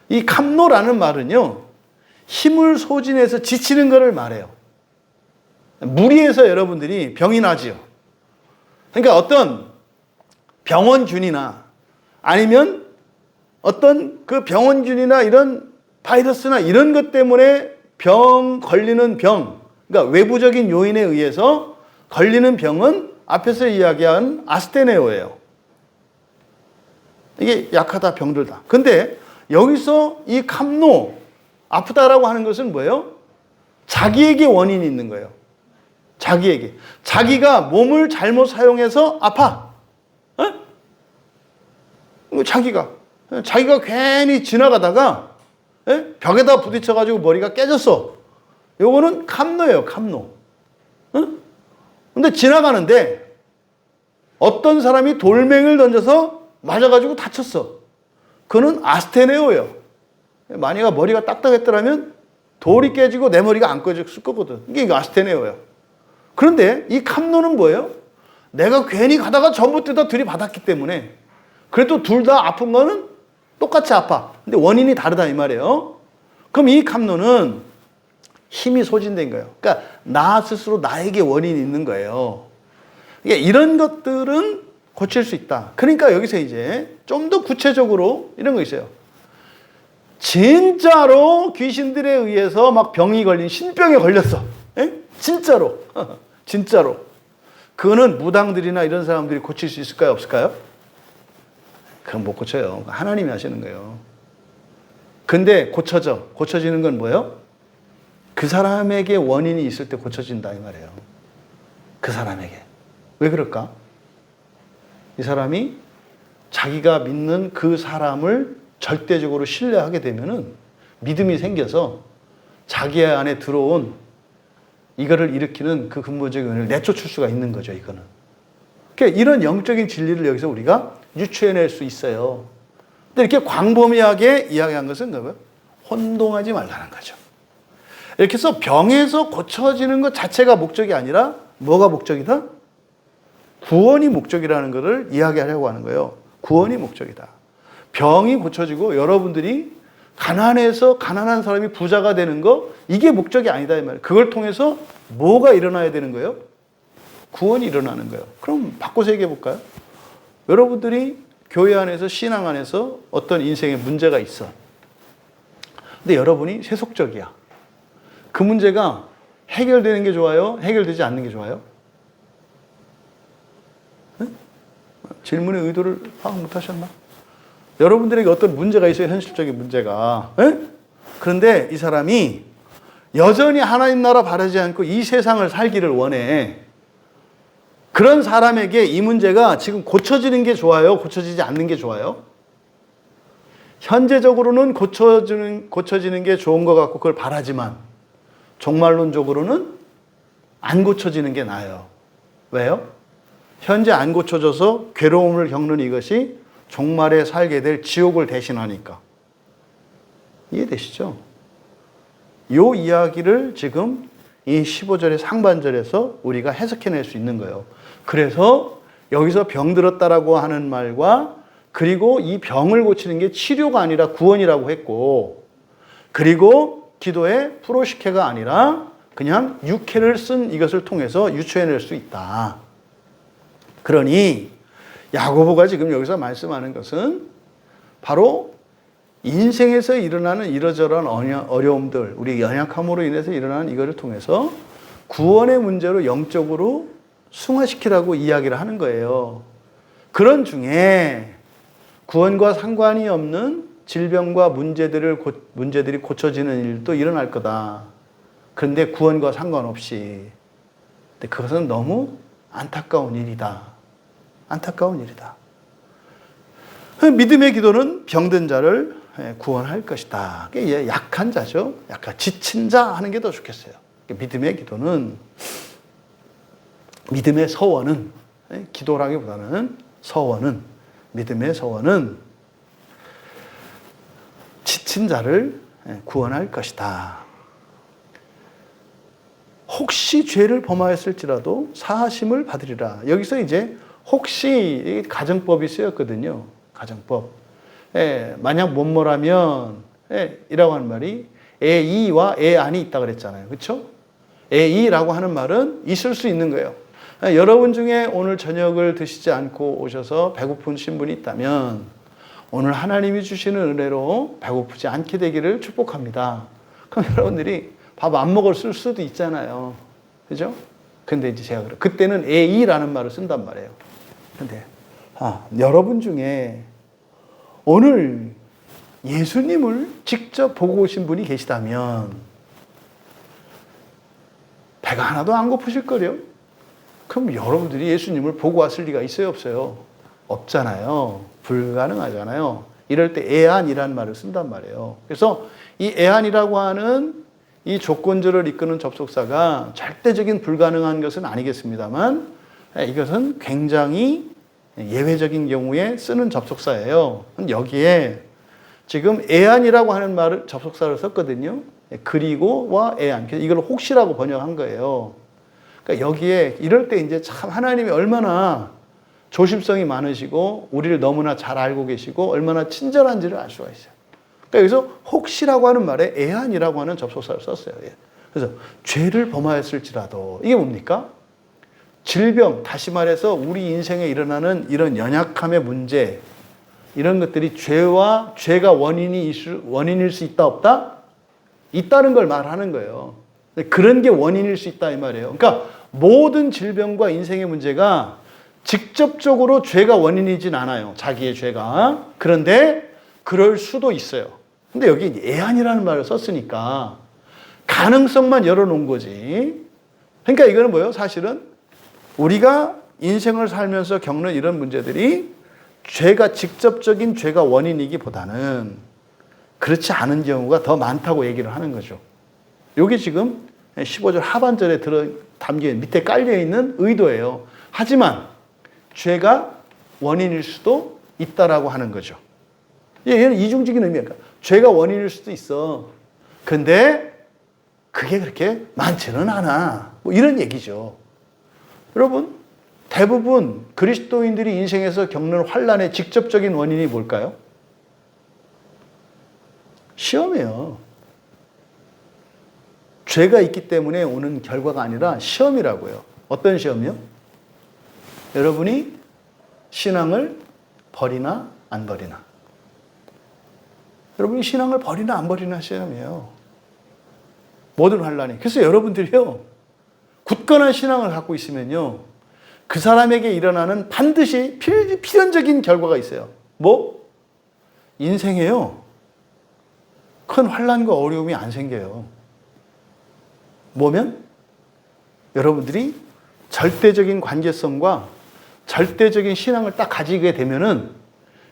이 캄노라는 말은요, 힘을 소진해서 지치는 것을 말해요. 무리해서 여러분들이 병이 나지요. 그러니까 어떤 병원균이나 아니면 어떤 그 병원균이나 이런 바이러스나 이런 것 때문에 걸리는 병, 그러니까 외부적인 요인에 의해서 걸리는 병은 앞에서 이야기한 아스테네오예요. 이게 약하다, 병들다. 근데 여기서 이 캄노, 아프다라고 하는 것은 뭐예요? 자기에게 원인이 있는 거예요. 자기에게. 자기가 몸을 잘못 사용해서 아파. 자기가 괜히 지나가다가 벽에다 부딪혀가지고 머리가 깨졌어. 요거는 캄노예요, 캄노. 근데 지나가는데 어떤 사람이 돌멩이를 던져서 맞아가지고 다쳤어. 그거는 아스테네오예요. 만약에 머리가 딱딱했더라면 돌이 깨지고 내 머리가 안 깨졌을 거거든. 이게 아스테네오예요. 그런데 이 캄노는 뭐예요? 내가 괜히 가다가 전봇대다 들이받았기 때문에 그래도 둘 다 아픈 거는 똑같이 아파. 근데 원인이 다르다 이 말이에요. 그럼 이 캄노는 힘이 소진된 거예요. 그러니까 나 스스로 나에게 원인이 있는 거예요. 그러니까 이런 것들은 고칠 수 있다. 그러니까 여기서 이제 좀 더 구체적으로 이런 거 있어요. 진짜로 귀신들에 의해서 막 병이 걸린 신병에 걸렸어. 에? 진짜로. 진짜로. 그거는 무당들이나 이런 사람들이 고칠 수 있을까요? 없을까요? 그건 못 고쳐요. 하나님이 하시는 거예요. 근데 고쳐지는 건 뭐예요? 그 사람에게 원인이 있을 때 고쳐진다 이 말이에요. 그 사람에게. 왜 그럴까? 이 사람이 자기가 믿는 그 사람을 절대적으로 신뢰하게 되면은 믿음이 생겨서 자기 안에 들어온 이거를 일으키는 그 근본적인 원인을 내쫓을 수가 있는 거죠, 이거는. 그러니까 이런 영적인 진리를 여기서 우리가 유추해낼 수 있어요. 근데 이렇게 광범위하게 이야기한 것은 뭐예요? 혼동하지 말라는 거죠. 이렇게 해서 병에서 고쳐지는 것 자체가 목적이 아니라 뭐가 목적이다? 구원이 목적이라는 것을 이야기하려고 하는 거예요. 구원이 목적이다. 병이 고쳐지고 여러분들이 가난해서 가난한 사람이 부자가 되는 거 이게 목적이 아니다 이 말이에요. 그걸 통해서 뭐가 일어나야 되는 거예요? 구원이 일어나는 거예요. 그럼 바꿔서 얘기해 볼까요? 여러분들이 교회 안에서 신앙 안에서 어떤 인생에 문제가 있어. 근데 여러분이 세속적이야. 그 문제가 해결되는 게 좋아요? 해결되지 않는 게 좋아요? 네? 질문의 의도를 파악 못 하셨나? 여러분들에게 어떤 문제가 있어요, 현실적인 문제가. 네? 그런데 이 사람이 여전히 하나님 나라 바라지 않고 이 세상을 살기를 원해. 그런 사람에게 이 문제가 지금 고쳐지는 게 좋아요? 고쳐지지 않는 게 좋아요? 현재적으로는 고쳐지는 게 좋은 것 같고 그걸 바라지만 종말론적으로는 안 고쳐지는 게 나아요. 왜요? 현재 안 고쳐져서 괴로움을 겪는 이것이 종말에 살게 될 지옥을 대신하니까. 이해되시죠? 이 이야기를 지금 이 15절의 상반절에서 우리가 해석해낼 수 있는 거예요. 그래서 여기서 병들었다라고 하는 말과 그리고 이 병을 고치는 게 치료가 아니라 구원이라고 했고 그리고 기도의 프로시케가 아니라 그냥 육회를 쓴 이것을 통해서 유추해낼 수 있다. 그러니 야고보가 지금 여기서 말씀하는 것은 바로 인생에서 일어나는 이러저러한 어려움들, 우리 연약함으로 인해서 일어나는 이거를 통해서 구원의 문제로 영적으로 승화시키라고 이야기를 하는 거예요. 그런 중에 구원과 상관이 없는 질병과 문제들이 고쳐지는 일도 일어날 거다. 그런데 구원과 상관없이. 근데 그것은 너무 안타까운 일이다. 안타까운 일이다. 믿음의 기도는 병든 자를 구원할 것이다. 약한 자죠. 약간 지친 자 하는 게 더 좋겠어요. 믿음의 기도는, 믿음의 서원은, 기도라기보다는 서원은, 믿음의 서원은 지친 자를 구원할 것이다. 혹시 죄를 범하였을지라도 사하심을 받으리라. 여기서 이제 혹시 가정법이 쓰였거든요. 가정법. 만약 뭐뭐라면 이라고 하는 말이 에이와 에안이 있다 그랬잖아요. 그렇죠? 에이라고 하는 말은 있을 수 있는 거예요. 여러분 중에 오늘 저녁을 드시지 않고 오셔서 배고프신 분이 있다면 오늘 하나님이 주시는 은혜로 배고프지 않게 되기를 축복합니다. 그럼 여러분들이 밥 안 먹을 수도 있잖아요. 그죠? 근데 이제 제가 그때는 에이라는 말을 쓴단 말이에요. 근데 여러분 중에 오늘 예수님을 직접 보고 오신 분이 계시다면 배가 하나도 안 고프실 거래요? 그럼 여러분들이 예수님을 보고 왔을 리가 있어요, 없어요? 없잖아요. 불가능하잖아요. 이럴 때 애안이라는 말을 쓴단 말이에요. 그래서 이 애안이라고 하는 이 조건절을 이끄는 접속사가 절대적인 불가능한 것은 아니겠습니다만 이것은 굉장히 예외적인 경우에 쓰는 접속사예요. 여기에 지금 애안이라고 하는 말을 접속사를 썼거든요. 그리고와 애안. 이걸 혹시라고 번역한 거예요. 그러니까 여기에 이럴 때 이제 참 하나님이 얼마나 조심성이 많으시고 우리를 너무나 잘 알고 계시고 얼마나 친절한지를 알 수가 있어요. 그러니까 여기서 혹시라고 하는 말에 애안이라고 하는 접속사를 썼어요. 그래서 죄를 범하였을지라도 이게 뭡니까? 질병, 다시 말해서 우리 인생에 일어나는 이런 연약함의 문제, 이런 것들이 죄가 원인일 수 있다 없다? 있다는 걸 말하는 거예요. 그런 게 원인일 수 있다 이 말이에요. 그러니까 모든 질병과 인생의 문제가 직접적으로 죄가 원인이진 않아요. 자기의 죄가. 그런데 그럴 수도 있어요. 근데 여기 애안이라는 말을 썼으니까 가능성만 열어놓은 거지. 그러니까 이거는 뭐예요? 사실은 우리가 인생을 살면서 겪는 이런 문제들이 직접적인 죄가 원인이기보다는 그렇지 않은 경우가 더 많다고 얘기를 하는 거죠. 여기 지금 15절 하반절에 담긴 밑에 깔려있는 의도예요. 하지만 죄가 원인일 수도 있다라고 하는 거죠. 얘는 이중적인 의미야. 죄가 원인일 수도 있어. 근데 그게 그렇게 많지는 않아. 뭐 이런 얘기죠. 여러분, 대부분 그리스도인들이 인생에서 겪는 환난의 직접적인 원인이 뭘까요? 시험이에요. 죄가 있기 때문에 오는 결과가 아니라 시험이라고요. 어떤 시험이요? 여러분이 신앙을 버리나 안 버리나. 여러분이 신앙을 버리나 안 버리나 시험이에요. 모든 환난이. 그래서 여러분들이요, 굳건한 신앙을 갖고 있으면요, 그 사람에게 일어나는 반드시 필연적인 결과가 있어요. 뭐? 인생에요, 큰 환난과 어려움이 안 생겨요. 뭐면? 여러분들이 절대적인 관계성과 절대적인 신앙을 딱 가지게 되면은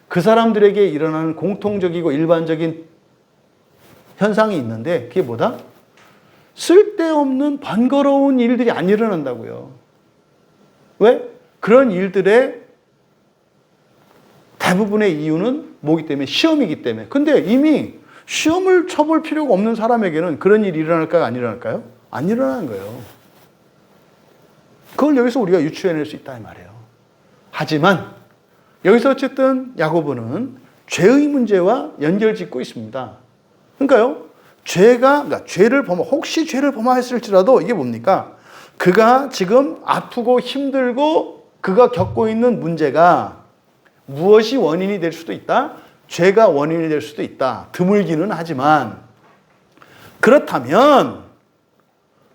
그 사람들에게 일어나는 공통적이고 일반적인 현상이 있는데 그게 뭐다? 쓸데없는 번거로운 일들이 안 일어난다고요. 왜? 그런 일들의 대부분의 이유는 뭐기 때문에? 시험이기 때문에. 근데 이미 시험을 쳐볼 필요가 없는 사람에게는 그런 일이 일어날까요? 안 일어날까요? 안 일어나는 거예요. 그걸 여기서 우리가 유추해낼 수 있다 이 말이에요. 하지만 여기서 어쨌든 야고보는 죄의 문제와 연결짓고 있습니다. 그러니까요, 혹시 죄를 범하였을지라도 이게 뭡니까? 그가 지금 아프고 힘들고 그가 겪고 있는 문제가 무엇이 원인이 될 수도 있다? 죄가 원인이 될 수도 있다. 드물기는 하지만 그렇다면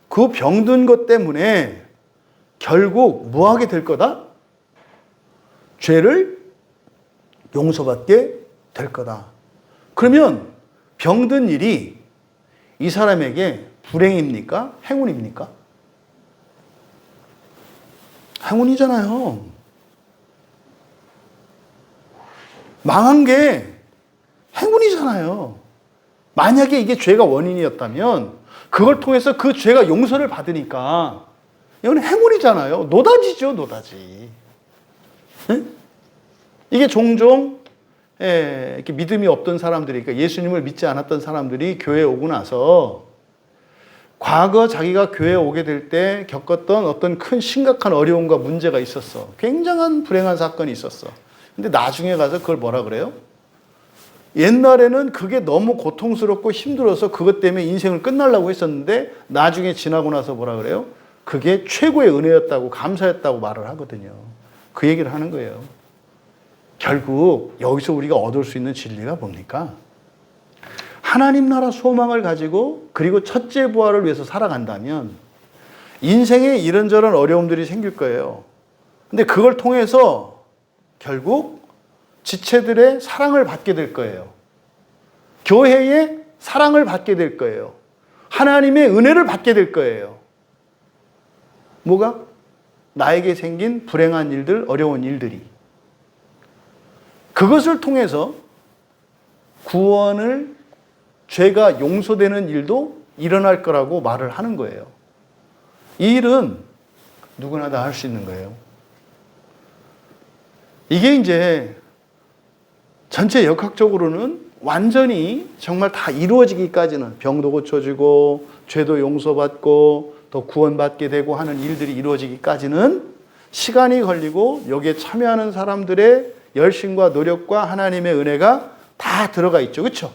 그 병든 것 때문에 결국 뭐 하게 될 거다? 죄를 용서받게 될 거다. 그러면 병든 일이 이 사람에게 불행입니까? 행운입니까? 행운이잖아요. 망한 게 행운이잖아요. 만약에 이게 죄가 원인이었다면 그걸 통해서 그 죄가 용서를 받으니까 이건 행운이잖아요. 노다지죠, 노다지. 응? 이게 종종 이렇게 믿음이 없던 사람들이, 그러니까 예수님을 믿지 않았던 사람들이 교회에 오고 나서 과거 자기가 교회에 오게 될 때 겪었던 어떤 큰 심각한 어려움과 문제가 있었어. 굉장한 불행한 사건이 있었어. 근데 나중에 가서 그걸 뭐라 그래요? 옛날에는 그게 너무 고통스럽고 힘들어서 그것 때문에 인생을 끝내려고 했었는데 나중에 지나고 나서 뭐라 그래요? 그게 최고의 은혜였다고, 감사했다고 말을 하거든요. 그 얘기를 하는 거예요. 결국 여기서 우리가 얻을 수 있는 진리가 뭡니까? 하나님 나라 소망을 가지고 그리고 첫째 부활을 위해서 살아간다면 인생에 이런저런 어려움들이 생길 거예요. 근데 그걸 통해서 결국 지체들의 사랑을 받게 될 거예요. 교회의 사랑을 받게 될 거예요. 하나님의 은혜를 받게 될 거예요. 뭐가? 나에게 생긴 불행한 일들, 어려운 일들이. 그것을 통해서 죄가 용서되는 일도 일어날 거라고 말을 하는 거예요. 이 일은 누구나 다 할 수 있는 거예요. 이게 이제 전체 역학적으로는 완전히 정말 다 이루어지기까지는 병도 고쳐지고 죄도 용서받고 더 구원받게 되고 하는 일들이 이루어지기까지는 시간이 걸리고 여기에 참여하는 사람들의 열심과 노력과 하나님의 은혜가 다 들어가 있죠. 그렇죠?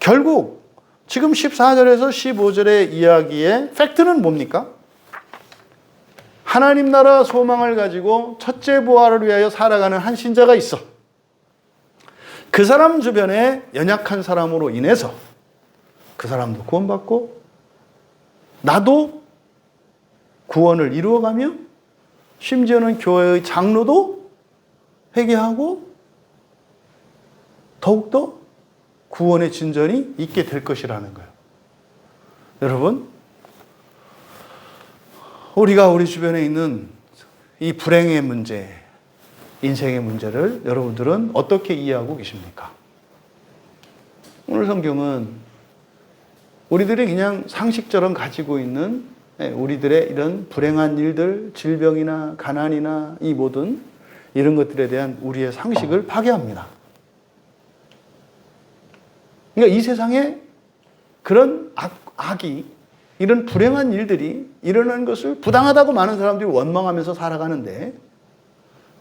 결국 지금 14절에서 15절의 이야기의 팩트는 뭡니까? 하나님 나라 소망을 가지고 첫째 부활을 위하여 살아가는 한 신자가 있어. 그 사람 주변에 연약한 사람으로 인해서 그 사람도 구원받고 나도 구원을 이루어가며 심지어는 교회의 장로도 회개하고 더욱더 구원의 진전이 있게 될 것이라는 거예요. 여러분, 우리가 우리 주변에 있는 이 불행의 문제, 인생의 문제를 여러분들은 어떻게 이해하고 계십니까? 오늘 성경은 우리들이 그냥 상식처럼 가지고 있는 우리들의 이런 불행한 일들, 질병이나 가난이나 이 모든 이런 것들에 대한 우리의 상식을 파괴합니다. 그러니까 이 세상에 그런 악이, 이런 불행한 일들이 일어나는 것을 부당하다고 많은 사람들이 원망하면서 살아가는데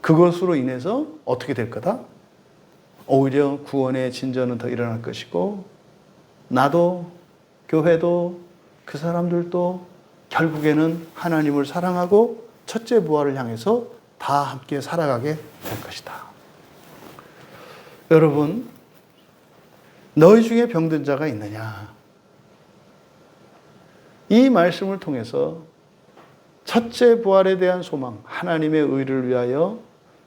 그것으로 인해서 어떻게 될 거다? 오히려 구원의 진전은 더 일어날 것이고 나도 교회도 그 사람들도 결국에는 하나님을 사랑하고 첫째 부활을 향해서 다 함께 살아가게 될 것이다. 여러분, 너희 중에 병든 자가 있느냐? 이 말씀을 통해서 첫째 부활에 대한 소망, 하나님의 의를 위하여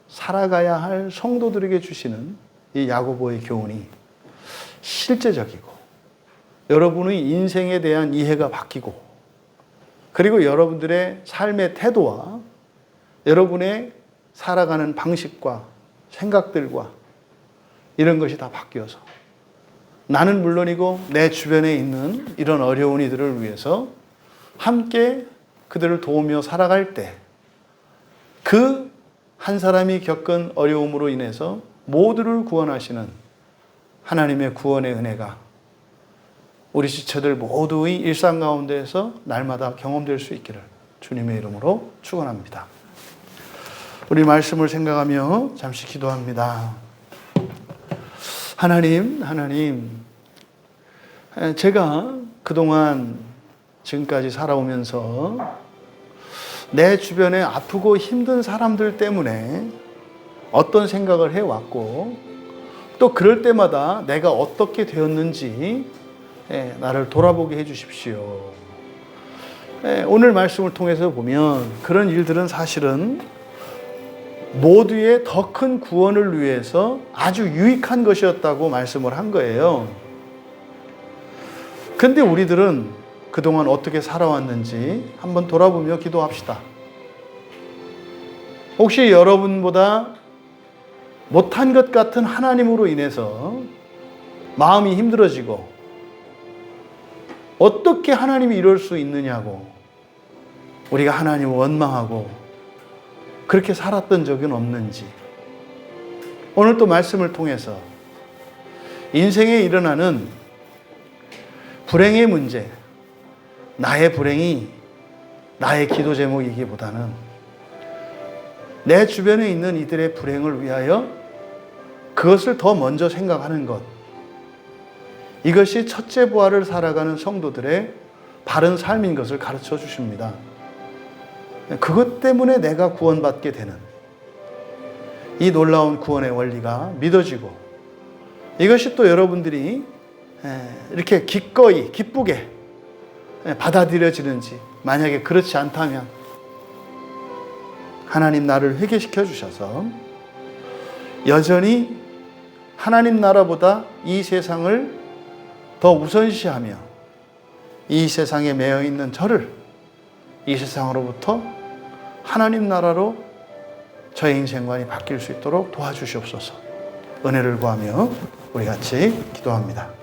살아가야 할 성도들에게 주시는 이 야고보의 교훈이 실제적이고 여러분의 인생에 대한 이해가 바뀌고 그리고 여러분들의 삶의 태도와 여러분의 살아가는 방식과 생각들과 이런 것이 다 바뀌어서 나는 물론이고 내 주변에 있는 이런 어려운 이들을 위해서 함께 그들을 도우며 살아갈 때 그 한 사람이 겪은 어려움으로 인해서 모두를 구원하시는 하나님의 구원의 은혜가 우리 지체들 모두의 일상 가운데에서 날마다 경험될 수 있기를 주님의 이름으로 축원합니다. 우리 말씀을 생각하며 잠시 기도합니다. 하나님, 제가 그동안 지금까지 살아오면서 내 주변에 아프고 힘든 사람들 때문에 어떤 생각을 해왔고 또 그럴 때마다 내가 어떻게 되었는지 나를 돌아보게 해주십시오. 오늘 말씀을 통해서 보면 그런 일들은 사실은 모두의 더 큰 구원을 위해서 아주 유익한 것이었다고 말씀을 한 거예요. 근데 우리들은 그동안 어떻게 살아왔는지 한번 돌아보며 기도합시다. 혹시 여러분보다 못한 것 같은 하나님으로 인해서 마음이 힘들어지고 어떻게 하나님이 이럴 수 있느냐고 우리가 하나님을 원망하고 그렇게 살았던 적은 없는지 오늘 또 말씀을 통해서 인생에 일어나는 불행의 문제, 나의 불행이 나의 기도 제목이기보다는 내 주변에 있는 이들의 불행을 위하여 그것을 더 먼저 생각하는 것, 이것이 첫째 부활을 살아가는 성도들의 바른 삶인 것을 가르쳐 주십니다. 그것 때문에 내가 구원받게 되는 이 놀라운 구원의 원리가 믿어지고 이것이 또 여러분들이 이렇게 기꺼이 기쁘게 받아들여지는지 만약에 그렇지 않다면 하나님 나를 회개시켜 주셔서 여전히 하나님 나라보다 이 세상을 더 우선시하며 이 세상에 매여 있는 저를 이 세상으로부터 하나님 나라로 저의 인생관이 바뀔 수 있도록 도와주시옵소서. 은혜를 구하며 우리 같이 기도합니다.